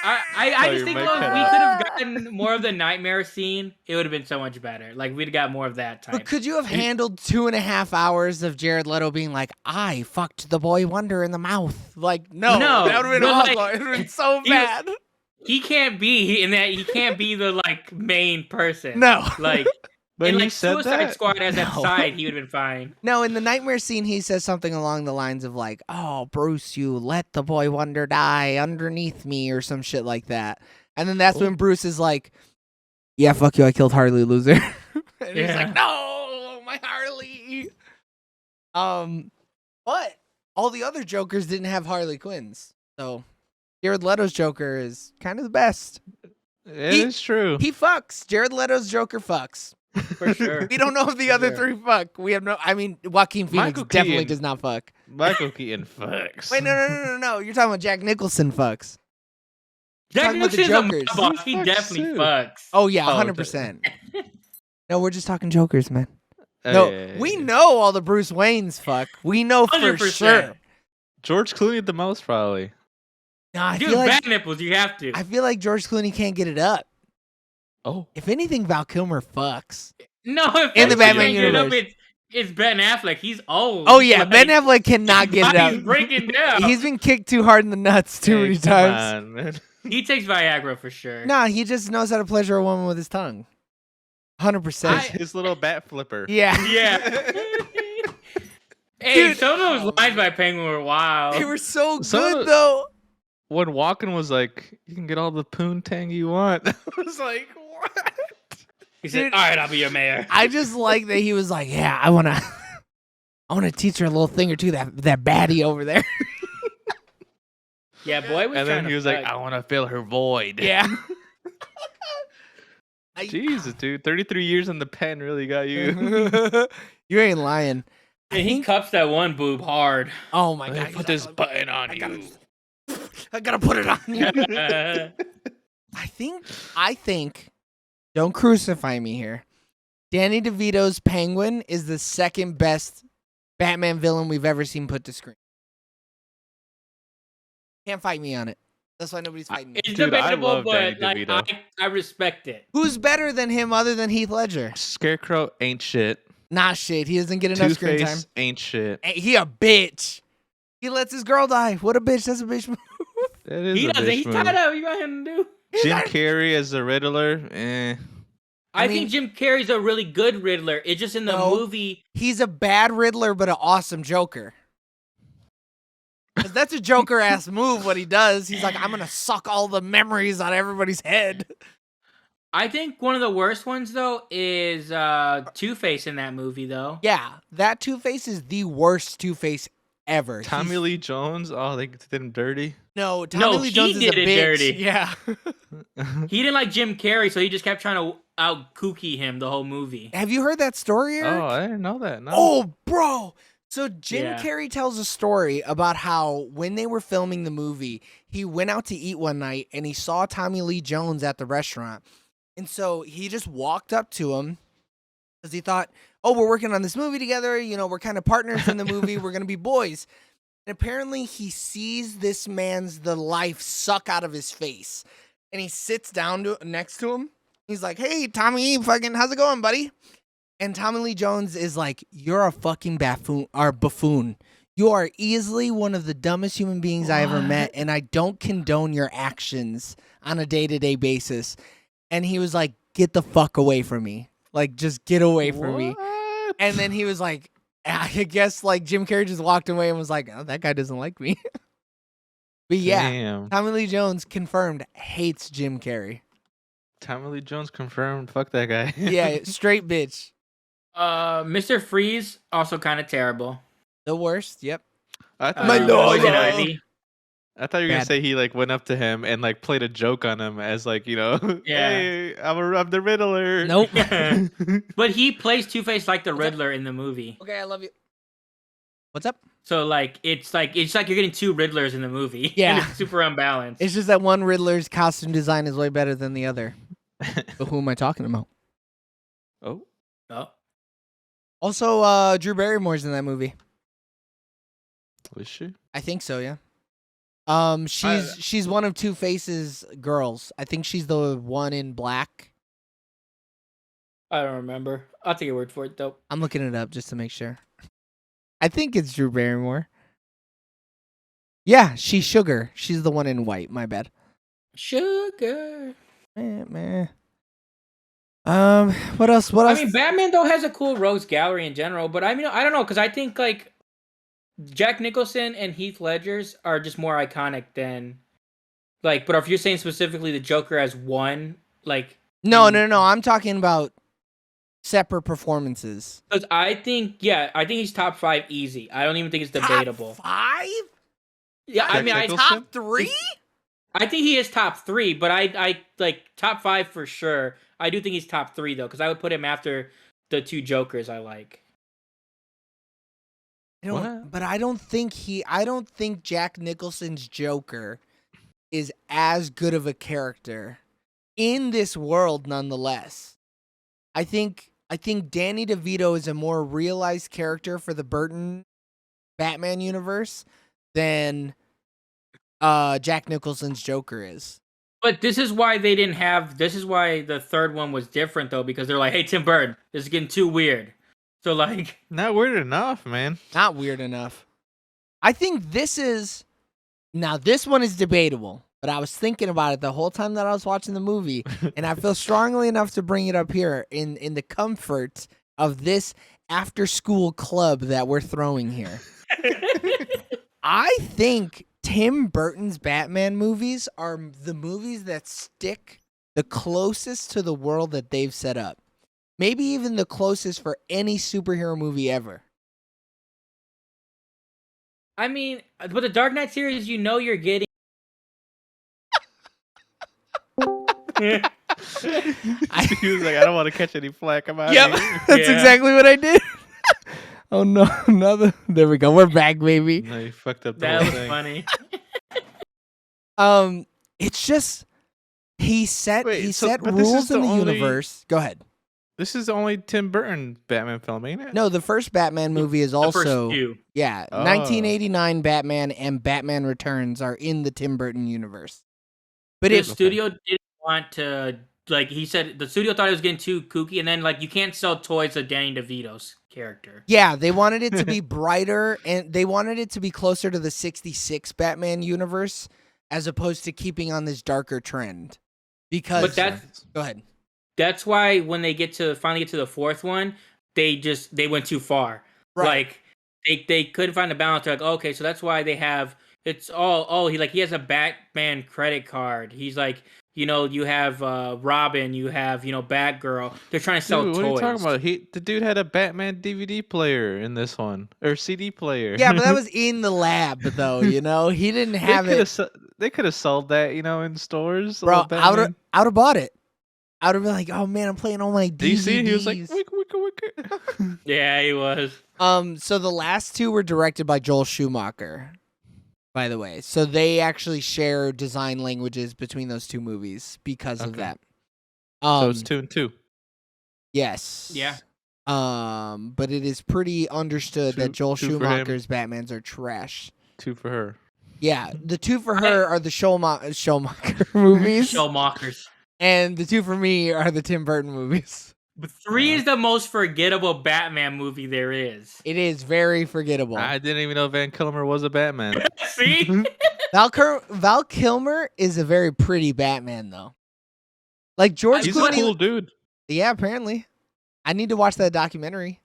I just think, look, we could have gotten more of the nightmare scene. It would have been so much better. Like, we'd have got more of that type. But could you have handled 2.5 hours of Jared Leto being like, I fucked the boy Wonder in the mouth? Like, no. That would have been awful. It would have been so bad. He can't be in that. He can't be the, like, main person. No. Like, but in, he like, said Suicide that. Squad as that side, he would have been fine. No, in the nightmare scene, he says something along the lines of like, oh, Bruce, you let the boy Wonder die underneath me or some shit like that. And then that's when Bruce is like, yeah, fuck you, I killed Harley, loser. And he's like, no, my Harley. But all the other Jokers didn't have Harley Quinns. So Jared Leto's Joker is kind of the best. It is true. He fucks. Jared Leto's Joker fucks. For sure. We don't know if the other three fuck. We have no. I mean, Joaquin Phoenix definitely does not fuck. Michael Keaton fucks. Wait, no. You're talking about Jack Nicholson fucks. Jack Nicholson's a mob boss. He Fucks definitely too. fucks. Oh yeah, 100%. No, we're just talking Jokers, man. No, we know all the Bruce Waynes fuck. We know for 100%. sure. George Clooney the most probably. No, I Dude, feel like back nipples, you have to. I feel like George Clooney can't get it up. Oh, If anything, Val Kilmer fucks. No, if In the Batman can't get it up, universe. it's Ben Affleck. He's old. Oh yeah, Like, Ben Affleck cannot get it he's up. breaking down. He's been kicked too hard in the nuts too many come times. on, man. He takes Viagra for sure. Nah, he just knows how to pleasure a woman with his tongue. 100%. His little bat flipper. Yeah. Yeah. Hey, Dude. some of those lines by Penguin were wild. They were so Some good of- though. When Walken was like, "You can get all the poontang you want," I was like, "What?" He said, Dude. "All right, I'll be your mayor." I just like that he was like, yeah, I wanna teach her a little thing or two. That baddie over there. Yeah, boy was And trying then to he was like, "I want to fill her void." Yeah. Jesus, dude, 33 years in the pen really got you. You ain't lying. And he cups that one boob hard. Oh my god. Put this button on I gotta put it on you. I think, don't crucify me here. Danny DeVito's Penguin is the second best Batman villain we've ever seen put to screen. Can't fight me on it. That's why nobody's fighting me. It's Dude, I debatable, love Danny but like DeVito. I respect it. Who's better than him other than Heath Ledger? Scarecrow ain't shit. Nah, shit. He doesn't get enough screen time. Two-Face ain't shit. Hey, he a bitch. He lets his girl die. What a bitch. That's a bitch move. That is He a doesn't. bitch He's move. tied up. You got him to do. Jim Carrey as the Riddler, eh. I mean- think Jim Carrey's a really good Riddler. It's just in the No. movie. He's a bad Riddler, but an awesome Joker. 'Cause that's a Joker-ass move, what he does. He's like, I'm going to suck all the memories out of everybody's head. I think one of the worst ones though is Two-Face in that movie though. Yeah, that Two-Face is the worst Two-Face ever. Tommy He's- Lee Jones, oh, they did him dirty. No, Tommy Lee he Jones is did a it bitch. dirty. Yeah. He didn't like Jim Carrey, so he just kept trying to out kooky him the whole movie. Have you heard that story, Eric? Oh, I didn't know that. No. Oh, bro. So Jim Yeah. Carrey tells a story about how when they were filming the movie, he went out to eat one night and he saw Tommy Lee Jones at the restaurant. And so he just walked up to him because he thought, oh, we're working on this movie together. You know, we're kind of partners in the movie. We're going to be boys. And apparently he sees this man's the life suck out of his face. And he sits down next to him. He's like, hey, Tommy, fucking, how's it going, buddy? And Tommy Lee Jones is like, you're a fucking buffoon. You are easily one of the dumbest human beings I ever met, and I don't condone your actions on a day-to-day basis. And he was like, get the fuck away from me. Like, just get away from me. What? And then he was like, I guess like Jim Carrey just walked away and was like, oh, that guy doesn't like me. But yeah, Damn. Tommy Lee Jones confirmed hates Jim Carrey. Tommy Lee Jones confirmed. Fuck that guy. Yeah, straight bitch. Mr. Freeze also kind of terrible. The worst, yep. I thought, My you were dog. Poison gonna say, Ivy. I thought you were gonna Bad. say he like went up to him and like played a joke on him as like, you know, Yeah. hey, I'm the Riddler. Nope. But he plays Two-Face like the Riddler in the movie. Okay, I love you. What's up? So like it's like you're getting two Riddlers in the movie. Yeah. And it's super unbalanced. It's just that one Riddler's costume design is way better than the other. But who am I talking about? Oh, Oh. Also, Drew Barrymore's in that movie. was she? I think so, yeah. She's one of Two-Face's girls. I think she's the one in black. I don't remember. I'll take your word for it though. I'm looking it up just to make sure. I think it's Drew Barrymore. Yeah, she's Sugar. She's the one in white. My bad. Sugar. Meh. What else? What I else? mean, Batman though has a cool rogues gallery in general, but I mean, I don't know, because I think like Jack Nicholson and Heath Ledger's are just more iconic than like. But if you're saying specifically the Joker as one, like No. I'm talking about separate performances. because I think he's top 5 easy. I don't even think it's debatable. Top 5? Yeah, I Jack mean, Nicholson? Top 3? I think he is top 3, but I like top 5 for sure. I do think he's top 3 though, because I would put him after the two Jokers I like. But I don't think Jack Nicholson's Joker is as good of a character in this world nonetheless. I think Danny DeVito is a more realized character for the Burton Batman universe than Jack Nicholson's Joker is. But this is why the third one was different though, because they're like, hey, Tim Burton, this is getting too weird. So like, Not weird enough, man. Not weird enough. I think this one is debatable, but I was thinking about it the whole time that I was watching the movie, and I feel strongly enough to bring it up here in the comfort of this after-school club that we're throwing here. I think Tim Burton's Batman movies are the movies that stick the closest to the world that they've set up. Maybe even the closest for any superhero movie ever. I mean, but the Dark Knight series, you know, you're getting. He was like, I don't want to catch any flack about Yep, it. that's Yeah. exactly what I did. Oh no, there we go. We're back, baby. No, you fucked up the That whole was thing. funny. It's just he set Wait, so- but this is rules in the the only- universe. Go ahead. This is the only Tim Burton Batman film, ain't it? No, the first Batman movie is The first also 2. yeah, Oh. 1989 Batman and Batman Returns are in the Tim Burton universe. But the studio didn't want to, like, he said the studio thought it was getting too kooky, and then, like, you can't sell toys of Danny DeVito's character. Yeah, they wanted it to be brighter, and they wanted it to be closer to the 66 Batman universe as opposed to keeping on this darker trend. Because go ahead. That's why when they finally get to the fourth one, they went too far. Right. Like they couldn't find a balance. They're like, okay, so that's why they have it's all he has a Batman credit card. He's like, you have Robin, you have Batgirl. They're trying to sell Dude, toys. what are you talking about? The dude had a Batman DVD player in this one, or CD player. Yeah, but that was in the lab, though. He didn't have it. They could have sold that, in stores. Bro, I would have bought it. I would have been like, oh man, I'm playing all my DVDs. DC, he was like, wick. Yeah, he was. So the last two were directed by Joel Schumacher, by the way. So they actually share design languages between those two movies because of that. So it's 2 and 2. Yes. Yeah. But it is pretty understood that Joel Schumacher's Batmans are trash. 2 for her. Yeah, the 2 for her are the Schumacher movies. Schumachers. And the 2 for me are the Tim Burton movies. But 3 is the most forgettable Batman movie there is. It is very forgettable. I didn't even know Van Kilmer was a Batman. See? Val Kilmer is a very pretty Batman, though. Like George He's Clooney. a cool dude. Yeah, apparently. I need to watch that documentary.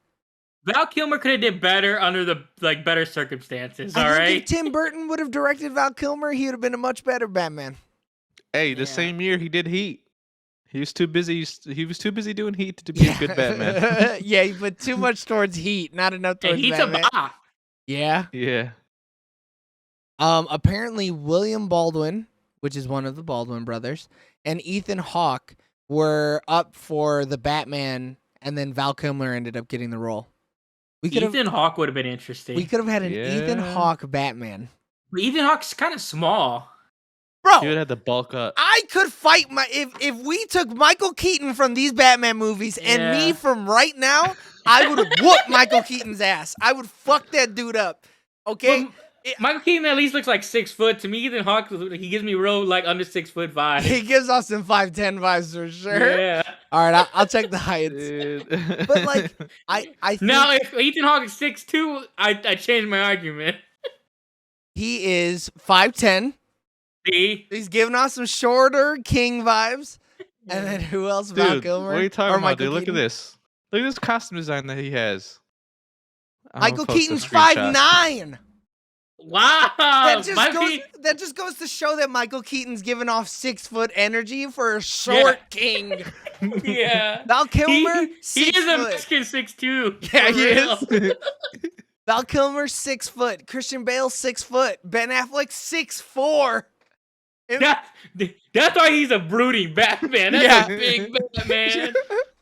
Val Kilmer could have did better under the better circumstances. All right. If Tim Burton would have directed Val Kilmer, he would have been a much better Batman. Hey, the same year he did Heat. He was too busy. He was too busy doing Heat to be a good Batman. Yeah, he put too much towards Heat, not enough towards Heat's Batman. a bop. Yeah. Yeah. Apparently William Baldwin, which is one of the Baldwin brothers, and Ethan Hawke were up for the Batman, and then Val Kilmer ended up getting the role. Ethan Hawke would have been interesting. We could have had an Ethan Hawke Batman. But Ethan Hawke's kind of small. Bro, he would have to bulk up. I could fight if we took Michael Keaton from these Batman movies and me from right now, I would whoop Michael Keaton's ass. I would fuck that dude up. Okay? Well, Michael Keaton at least looks like 6 foot. To me, Ethan Hawke, he gives me real under 6 foot vibes. He gives us some 5'10" vibes for sure. Yeah. All right, I'll check the heights. But like, I think now if Ethan Hawke is 6'2", I change my argument. He is 5'10". See? He's giving us some shorter King vibes. And then who else? Dude, Val Kilmer? what are you talking about, Michael dude? Look at Keaton? this. Look at this costume design that he has. Michael Keaton's 5'9". Wow. That just goes to show that Michael Keaton's giving off 6 foot energy for a short king. Yeah. Val Kilmer, he 6 is a foot. Mexican 6'2". Yeah, he is. Val Kilmer, 6 foot. Christian Bale, 6 foot. Ben Affleck, 6'4". That's why he's a brooding Batman. That's a big Batman.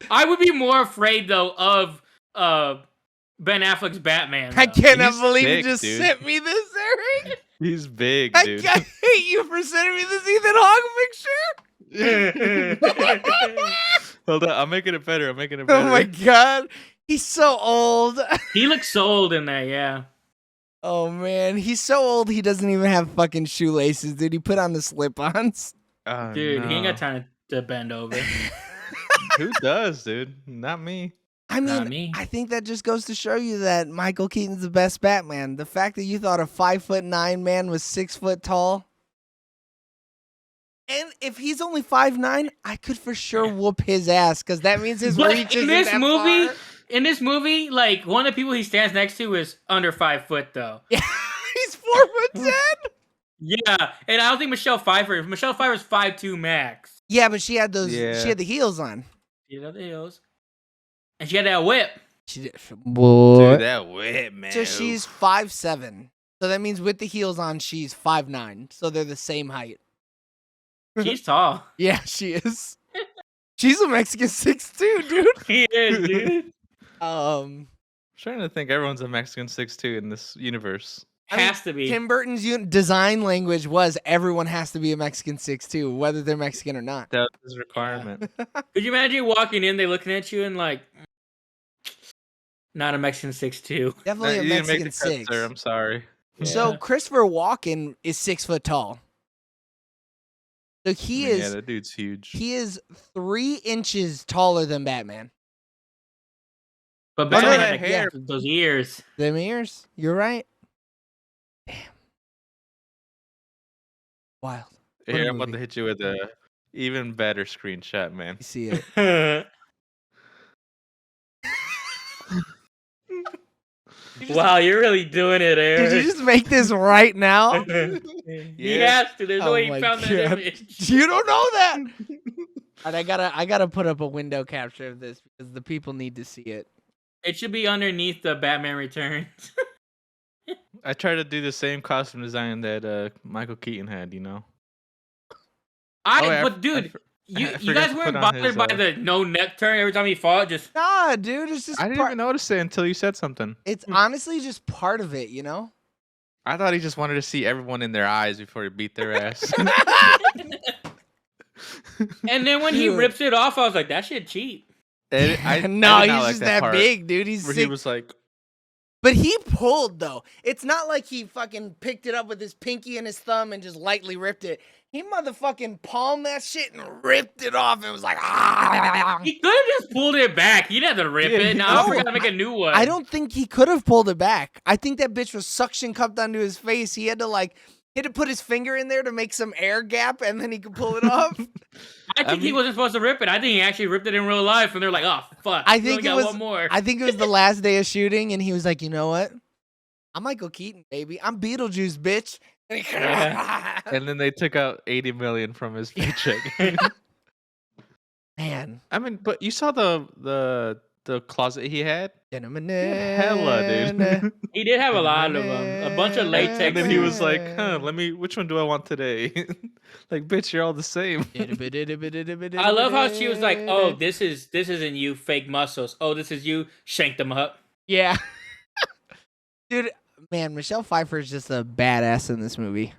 I would be more afraid though of Ben Affleck's Batman. Though. I cannot believe you just sent me this, Eric. He's big, dude. I hate you for sending me this Ethan Hawke picture. Hold on, I'm making it better. Oh my god, he's so old. He looks so old in that, yeah. Oh man, he's so old he doesn't even have fucking shoelaces, dude. He put on the slip-ons. Dude, he ain't got time to bend over. Who does, dude? Not me. I mean, I think that just goes to show you that Michael Keaton's the best Batman. The fact that you thought a 5'9" man was 6 foot tall. And if he's only 5'9", I could for sure whoop his ass because that means his reach isn't that far. In this movie, like one of the people he stands next to is under 5 foot though. Yeah, he's 4'10". Yeah, and I don't think Michelle Pfeiffer's 5'2" max. Yeah, but she had those. Yeah. She had the heels on. She had the heels, and she had that whip. She did. Boy. Dude, that whip, man. So she's 5'7". So that means with the heels on, she's 5'9". So they're the same height. She's tall. Yeah, she is. She's a Mexican 6'2", dude. He is, dude. I'm trying to think. Everyone's a Mexican 6'2" in this universe. Has to be. Tim Burton's design language was everyone has to be a Mexican 6'2", whether they're Mexican or not. That was his requirement. Could you imagine walking in, they looking at you and like, not a Mexican 6'2". Definitely a Mexican 6. Sir, I'm sorry. Yeah. So Christopher Walken is 6 foot tall. So Yeah, that dude's huge. he is 3 inches taller than Batman. But Look at Batman that had hair. those ears. Them ears? You're right. Damn. Wild. What a Here, I'm about movie. to hit you with a even better screenshot, man. You see it. Wow, you're really doing it, Eric. Did you just make this right now? He has to. There's no way he found that image. You don't know that. All right, I gotta put up a window capture of this because the people need to see it. It should be underneath the Batman Returns. I tried to do the same costume design that Michael Keaton had, you know. Dude, you forgot guys to weren't put on bothered his, by the no neck turn every time he fought. Just Nah, dude, it's just I didn't even notice it until you said something. It's honestly just part of it, you know? I thought he just wanted to see everyone in their eyes before he beat their ass. and then when he Dude. rips it off, I was like, that shit cheap. No, did he's not like just that that part big, dude. He's where sick. he was like, But he pulled though. It's not like he fucking picked it up with his pinky and his thumb and just lightly ripped it. He motherfucking palmed that shit and ripped it off and was like, ah. He could have just pulled it back. He didn't have to rip it. Now I forgot to make a new one. I don't think he could have pulled it back. I think that bitch was suction cupped onto his face. He had to put his finger in there to make some air gap and then he could pull it off. I think he wasn't supposed to rip it. I think he actually ripped it in real life, and they're like, "Oh fuck!" I think we only got one more. I think it was the last day of shooting, and he was like, "You know what? I'm Michael Keaton, baby. I'm Beetlejuice, bitch." and then they took out 80 million from his paycheck. Man, I mean, but you saw the closet he had? hella, dude. He did have a lot of them, a bunch of latex. And then he was like, which one do I want today? Like, bitch, you're all the same. I love how she was like, "Oh, this isn't you, fake muscles. Oh, this is you, shank them up." Yeah. Dude, man, Michelle Pfeiffer is just a badass in this movie.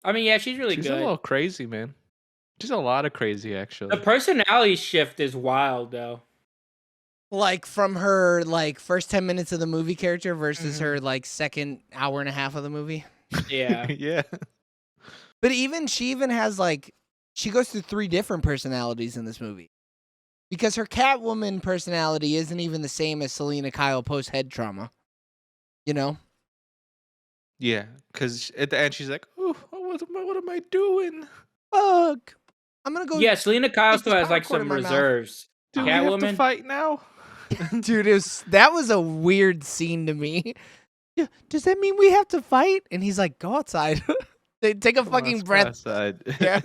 I mean, yeah, she's really She's good. a little crazy, man. She's a lot of crazy, actually. The personality shift is wild, though. Like from her first 10 minutes of the movie character versus her second hour and a half of the movie. Yeah. Yeah. But she even has she goes through 3 different personalities in this movie. Because her Catwoman personality isn't even the same as Selena Kyle post head trauma. You know? Yeah, because at the end she's like, "Oh, what am I doing? Fuck. I'm gonna go. Yeah, Selena Kyle still has popcorn some in my mouth. reserves. Do we have to Catwoman. fight now?" Dude, that was a weird scene to me. Yeah, does that mean we have to fight? And he's like, "Go outside." They take a fucking breath. Outside. Yeah.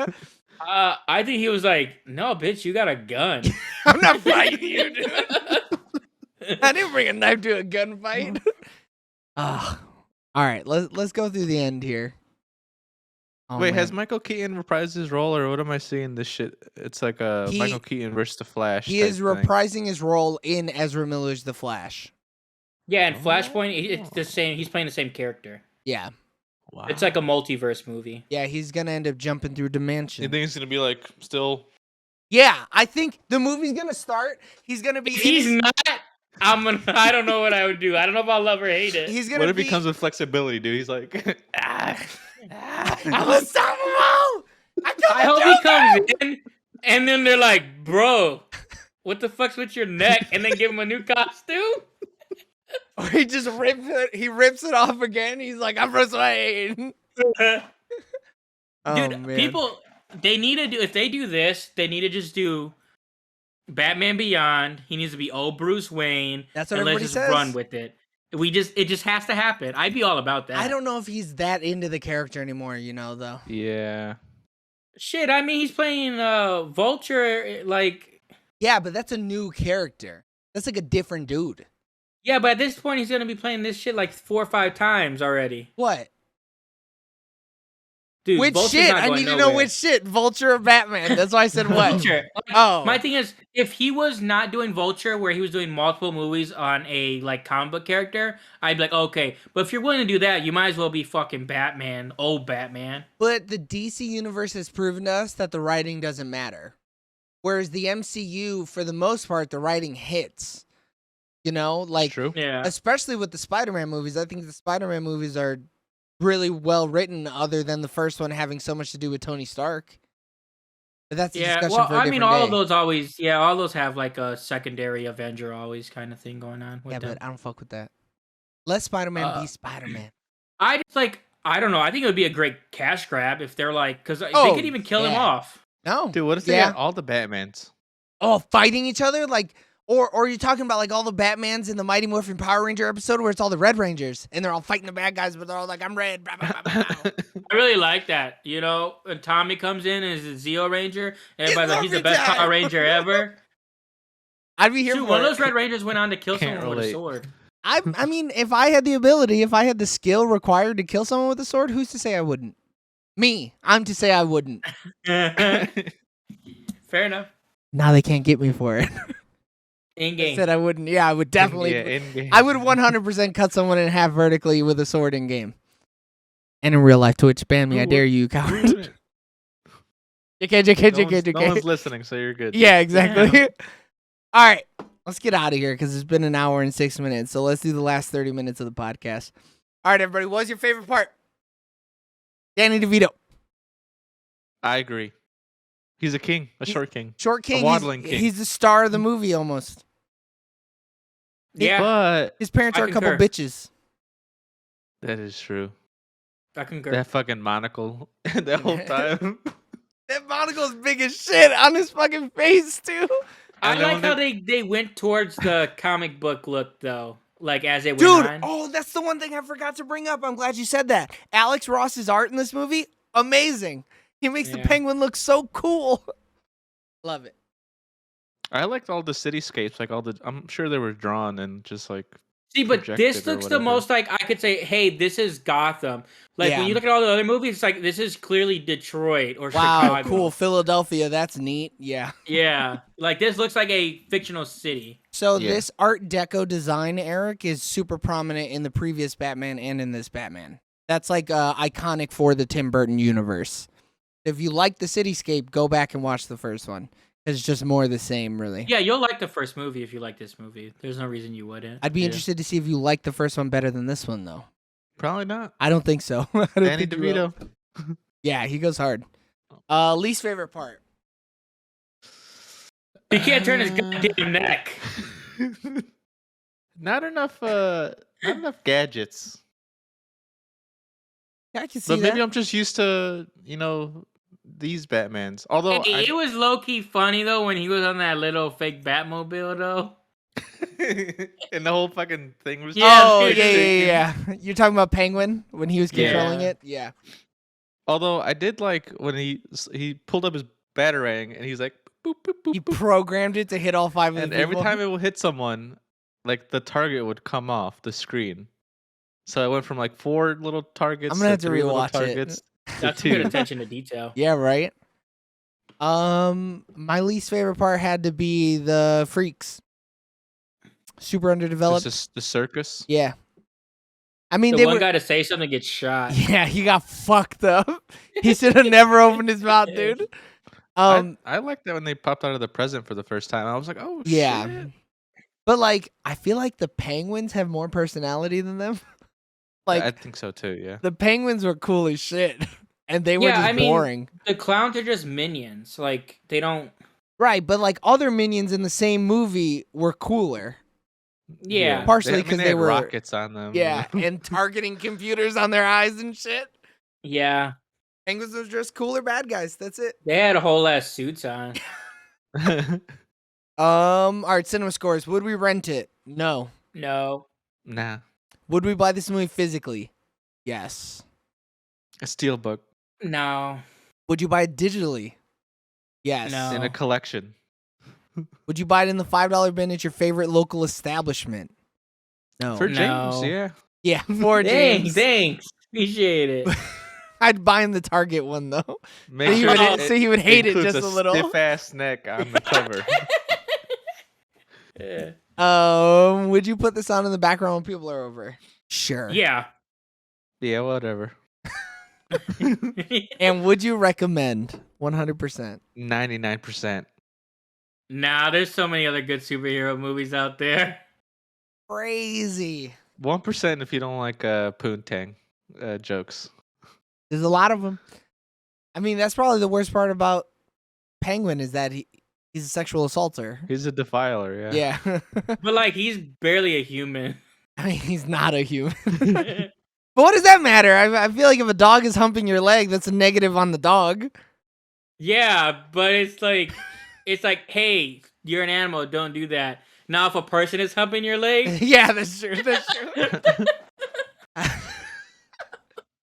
I think he was like, "No, bitch, you got a gun." I'm not fighting you, dude. I didn't bring a knife to a gunfight. All right, let's go through the end here. Oh, Wait, man. has Michael Keaton reprised his role, or what am I seeing this shit? It's like Michael Keaton versus the Flash. He is reprising his role in Ezra Miller's The Flash. Yeah, and Flashpoint, it's the same. He's playing the same character. Yeah. Wow. It's like a multiverse movie. Yeah, he's gonna end up jumping through dimensions. You think he's gonna be like still? Yeah, I think the movie's gonna start. He's gonna be. If he's not. I don't know what I would do. I don't know if I'll love or hate it. He's gonna. What if he comes with flexibility, dude? He's like, I'm unstoppable. I hope he comes in, and then they're like, "Bro, what the fuck's with your neck?" And then give him a new costume. Or he just rips it. He rips it off again. He's like, "I'm Bruce Wayne." Dude, people, they need to do. If they do this, they need to just do Batman Beyond. He needs to be old Bruce Wayne. That's what and everybody let's says. just run with it. It just has to happen. I'd be all about that. I don't know if he's that into the character anymore. You know, though. yeah. Shit, I mean, he's playing Vulture. Yeah, but that's a new character. That's like a different dude. Yeah, but at this point, he's gonna be playing this shit 4 or 5 times already. What? Dude, Which Vulture's shit? not I going need to nowhere. know which shit. Vulture or Batman? That's why I said what. Vulture. Oh. My thing is, if he was not doing Vulture, where he was doing multiple movies on a comic book character, I'd be like, okay. But if you're willing to do that, you might as well be fucking Batman, old Batman. But the DC universe has proven to us that the writing doesn't matter. Whereas the MCU, for the most part, the writing hits. You know, True. Yeah. especially with the Spider-Man movies. I think the Spider-Man movies are really well written, other than the first one having so much to do with Tony Stark. But that's a Yeah, discussion well, for a I mean, different all day. of those always, yeah, all those have like a secondary Avenger always kind of thing going on with Yeah, them. but I don't fuck with that. Let Spider-Man be Uh, Spider-Man. I just like, I don't know. I think it would be a great cash grab if they're like, because they Oh, could even kill him yeah. off. No. Dude, what if they Yeah. had all the Batmans? Oh, fighting each other? Like, or are you talking about like all the Batmans in the Mighty Morphin Power Ranger episode where it's all the Red Rangers and they're all fighting the bad guys, but they're all like, I'm red. Blah, blah, blah, blah. I really like that. You know, when Tommy comes in as a Zeo Ranger, everybody's like, he's the Morphin best time. Power Ranger ever. I'd be here Shoot, for one of it. those Red Rangers went on to kill Can't someone with a relate. sword. I mean, if I had the ability, if I had the skill required to kill someone with a sword, who's to say I wouldn't? Me. I'm to say I wouldn't. Fair enough. Now they can't get me for it. In I game. said I wouldn't. Yeah, I would definitely. Yeah, in-game. I would 100% cut someone in half vertically with a sword in game. And in real life, Twitch ban me. I dare you, coward. JK. No one's listening, so you're good. Yeah, exactly. All right, let's get out of here because it's been an hour and 6 minutes. So let's do the last 30 minutes of the podcast. All right, everybody, what was your favorite part? Danny DeVito. I agree. He's a king, a short king. Short king. waddling king. He's the star of the movie almost. Yeah, But His parents I are a couple concur. bitches. that is true. I concur. That fucking monocle the whole time. That monocle's big as shit on his fucking face, too. I And then like when how they went towards the comic book look though, like as it went Dude, on. oh, that's the one thing I forgot to bring up. I'm glad you said that. Alex Ross's art in this movie, amazing. He makes the Yeah. penguin look so cool. Love it. I liked all the cityscapes, like all the. I'm sure they were drawn and just like. See, but projected this or looks the whatever. most like I could say, hey, this is Gotham. Like Yeah. when you look at all the other movies, it's like this is clearly Detroit or Wow, Chicago. cool. Philadelphia, that's neat. Yeah. Yeah, like this looks like a fictional city. So Yeah. this Art Deco design, Eric, is super prominent in the previous Batman and in this Batman. That's like iconic for the Tim Burton universe. If you like the cityscape, go back and watch the first one. It's just more of the same, really. Yeah, you'll like the first movie if you like this movie. There's no reason you wouldn't. I'd be Yeah. interested to see if you like the first one better than this one, though. Probably not. I don't think so. I don't Danny think you will. DeVito. Yeah, he goes hard. Least favorite part. He can't turn his goddamn neck. Not enough. Not enough gadgets. Yeah, I can see But maybe that. I'm just used to these Batmans. Although Hey, it was low key funny though when he was on that little fake Batmobile though. and the whole fucking thing was. Yeah, Oh, it's yeah. You're talking about Penguin when he was controlling Yeah. it? Yeah. Although I did like when he pulled up his batarang and he's like boop boop boop He boop. programmed it to hit all five of And the every people. time it would hit someone, like the target would come off the screen. So I went from like 4 little targets. I'm gonna have to 3 little rewatch it. targets to That's good 2. attention to detail. Yeah, right. My least favorite part had to be the freaks. Super underdeveloped. Just the circus. Yeah. I mean, The they one were. guy to say something gets shot. Yeah, he got fucked up. He should have never opened his mouth, dude. I liked that when they popped out of the present for the first time. I was like, oh Yeah. shit. But like, I feel like the penguins have more personality than them. Like, I think so too. Yeah. the penguins were cool as shit, and they were Yeah, just I mean- boring. The clowns are just minions. Like they don't. Right, but like other minions in the same movie were cooler. Yeah. Partially 'cause they had were- rockets on them. Yeah, and targeting computers on their eyes and shit. Yeah, Penguins were just cooler bad guys. That's it. they had whole ass suits on. All right, cinema scores. Would we rent it? No. No. Nah. Would we buy this movie physically? Yes. A steelbook No. Would you buy it digitally? Yes. No. in a collection. Would you buy it in the $5 bin at your favorite local establishment? No. For James, No. yeah. Yeah, for James. Thanks. Appreciate it. I'd buy him the Target one though. Make So he, sure would, it so he would hate it includes just a little. stiff ass neck on the cover. Yeah. Would you put this on in the background when people are over? Sure. Yeah. Yeah, whatever. And would you recommend 100%? 99%. Nah, there's so many other good superhero movies out there. Crazy. 1% if you don't like poontang jokes. There's a lot of them. I mean, that's probably the worst part about Penguin is that he's a sexual assaulter. He's a defiler. Yeah. But like, he's barely a human. I mean, he's not a human. But what does that matter? I feel like if a dog is humping your leg, that's a negative on the dog. Yeah, but it's like, hey, you're an animal. Don't do that. Now, if a person is humping your leg, Yeah, that's true. That's true.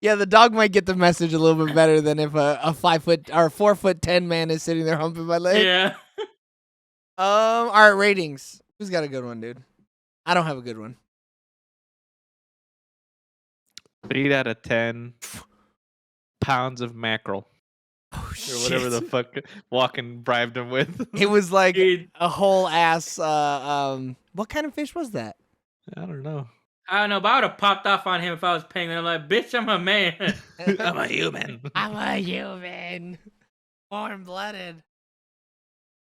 Yeah, the dog might get the message a little bit better than if a 4'10" man is sitting there humping my leg. yeah. All right, ratings. Who's got a good one, dude? I don't have a good one. 8 out of 10 pounds of mackerel. Oh Or whatever the fuck Walken bribed him with. It was like Dude, a whole ass. What kind of fish was that? I don't know. I don't know, but I would have popped off on him if I was Penguin. I'm like, bitch, I'm a man. I'm a human. I'm a human, warm blooded.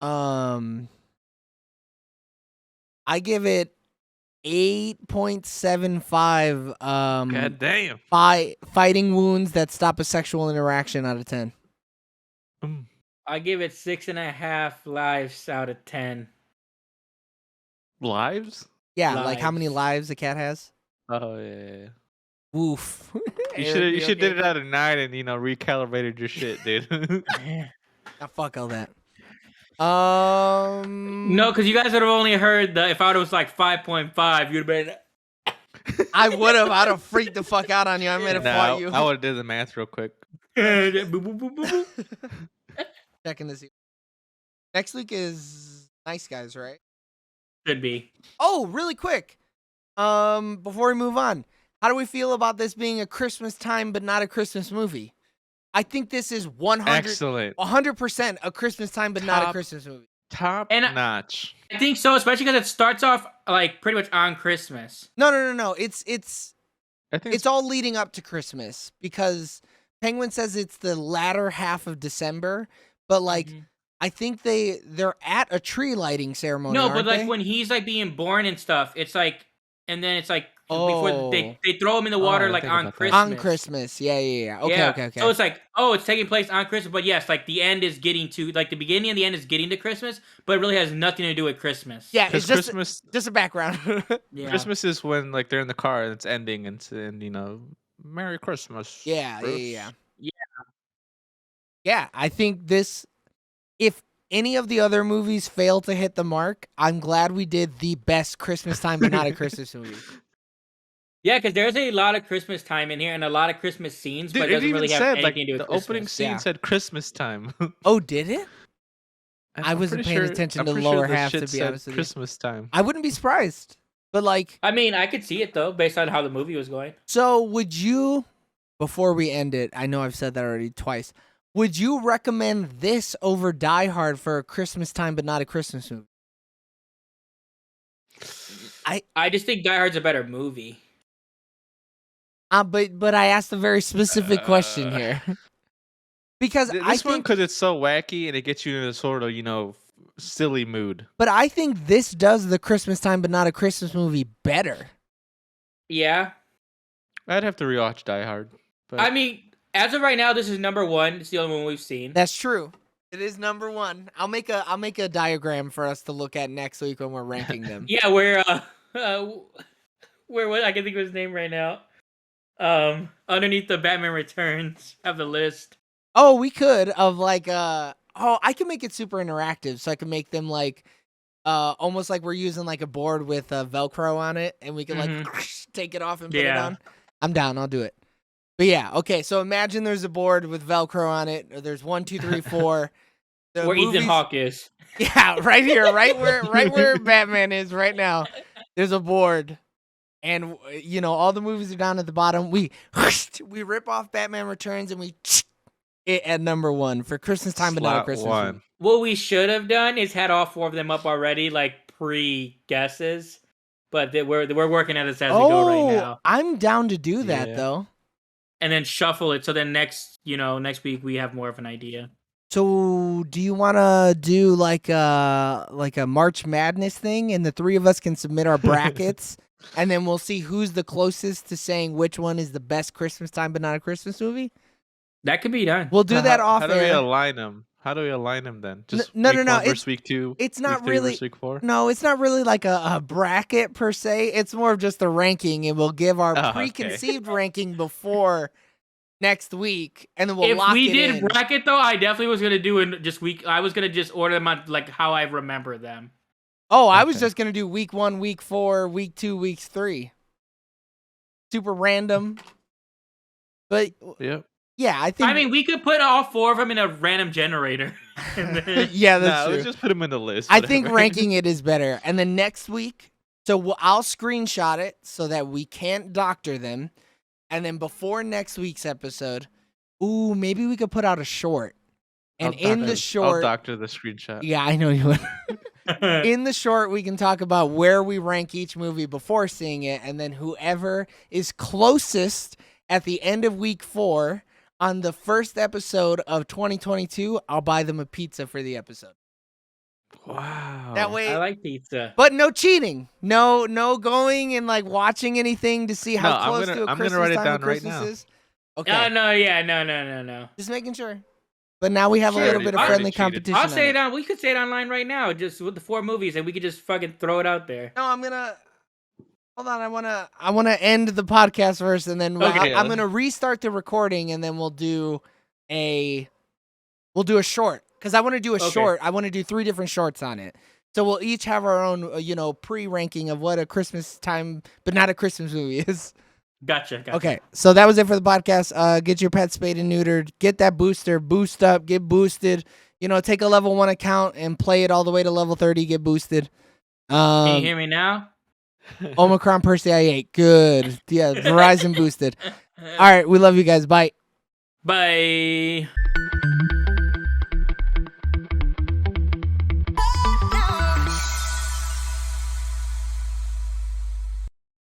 I give it 8.75. God damn. Fighting wounds that stop a sexual interaction out of 10. I give it 6.5 lives out of 10. Lives? Yeah, like how many Lives. lives a cat has? Oh yeah. Woof. You should did it out of 9 and recalibrated your shit, dude. Ah, fuck all that. No, because you guys would have only heard if I was like 5.5, you'd have been. I would have. I'd have freaked the fuck out on you. I might have fought you. I would have did the math real quick. Boop, boop, boop, boop, boop. Checking to see. Next week is Nice Guys, right? Should be. Oh, really quick. Before we move on, how do we feel about this being a Christmas time but not a Christmas movie? I think this is 100% a Christmas time but not a Christmas movie. Top And notch. I think so, especially because it starts off like pretty much on Christmas. No. It's I think it's all leading up to Christmas because Penguin says it's the latter half of December, but like I think they're at a tree lighting ceremony. No, but aren't like they? when he's like being born and stuff, it's like, and then it's like before Oh. they throw him in the water I like think on about that. Christmas. On Christmas. Yeah. Okay. So it's like, oh, it's taking place on Christmas, but yes, like the end is getting to like the beginning and the end is getting to Christmas, but it really has nothing to do with Christmas. Yeah, it's Because just just a background. Yeah. Christmas is when like they're in the car and it's ending and Merry Christmas. Yeah. Bruce. Yeah, I think this, if any of the other movies fail to hit the mark, I'm glad we did the best Christmas time but not a Christmas movie. Yeah, because there's a lot of Christmas time in here and a lot of Christmas scenes, Dude, but it it doesn't even really have said anything like to do with the Christmas. opening scene Yeah. said Christmas time. Oh, did it? I I'm wasn't pretty paying attention I'm to the pretty lower the half, shit to be said honest with you. Christmas time. I wouldn't be surprised. But like, I mean, I could see it though, based on how the movie was going. so would you, before we end it, I know I've said that already twice, would you recommend this over Die Hard for a Christmas time but not a Christmas movie? I just think Die Hard's a better movie. But I asked a very specific question here. Because I This one, think, because it's so wacky and it gets you in a sort of silly mood. but I think this does the Christmas time but not a Christmas movie better. Yeah. I'd have to rewatch Die Hard. But I mean, as of right now, this is number one. It's the only one we've seen. That's true. It is number one. I'll make a diagram for us to look at next week when we're ranking them. Yeah, where what I can think of his name right now. Underneath the Batman Returns of the list. Oh, we could of like I can make it super interactive, so I can make them like almost like we're using like a board with Velcro on it, and we can like take it off and put it on. I'm down. I'll do it. But yeah, okay. So imagine there's a board with Velcro on it. Or there's 1, 2, 3, 4. Where Ethan Hawke is. Yeah, right here, right where Batman is right now. There's a board, and all the movies are down at the bottom. We rip off Batman Returns and we it at number 1 for Christmas time, but not a Christmas movie. What we should have done is had all 4 of them up already, like pre-guesses. But we're working at it as we go right now. I'm down to do that though. And then shuffle it so then next week we have more of an idea. So do you want to do like a March Madness thing, and the 3 of us can submit our brackets, and then we'll see who's the closest to saying which one is the best Christmas time but not a Christmas movie? That could be done. We'll do that off How do we air. align them? How do we align them then? Just No. week 1 versus week 2. It's week not 3 really. versus week 4. No, it's not really like a bracket per se. It's more of just a ranking, and we'll give our Okay. preconceived ranking before next week, and then we'll If lock we it did in. bracket though, I definitely was gonna do in just week. I was gonna just order them on like how I remember them. Oh, I was Okay. just gonna do week 1, week 4, week 2, week 3. Super random. But Yep. yeah, I think. I mean, we could put all 4 of them in a random generator. And then- yeah, that's Nah, true. let's just put them in the list. I think whatever. ranking it is better. And then next week, so I'll screenshot it so that we can't doctor them. And then before next week's episode, maybe we could put out a short. And in the I'll short, doctor the screenshot. yeah, I know you would. In the short, we can talk about where we rank each movie before seeing it, and then whoever is closest at the end of week 4 on the first episode of 2022, I'll buy them a pizza for the episode. Wow. That way, I like pizza. but no cheating, no going and like watching anything to see how No, I'm close gonna- to a I'm Christmas gonna write it time down of right Christmas now. is. Okay, No. just making sure. But now we have Sure, a little bit of I already friendly cheated. competition. I'll say on it on. We could say it online right now, just with the 4 movies, and we could just fucking throw it out there. No, I'm gonna. Hold on, I wanna end the podcast first, and then Okay. I'm gonna restart the recording, and then we'll do a short because I want to do a Okay. short. I want to do 3 different shorts on it. So we'll each have our own, pre-ranking of what a Christmas time, but not a Christmas movie is. Gotcha. Okay, so that was it for the podcast. Get your pet spayed and neutered. Get that booster. Boost up. Get boosted. Take a level 1 account and play it all the way to level 30. Get boosted. Can you hear me now? Omicron Percy I8. Good. Yeah, Verizon boosted. All right, we love you guys. Bye. Bye.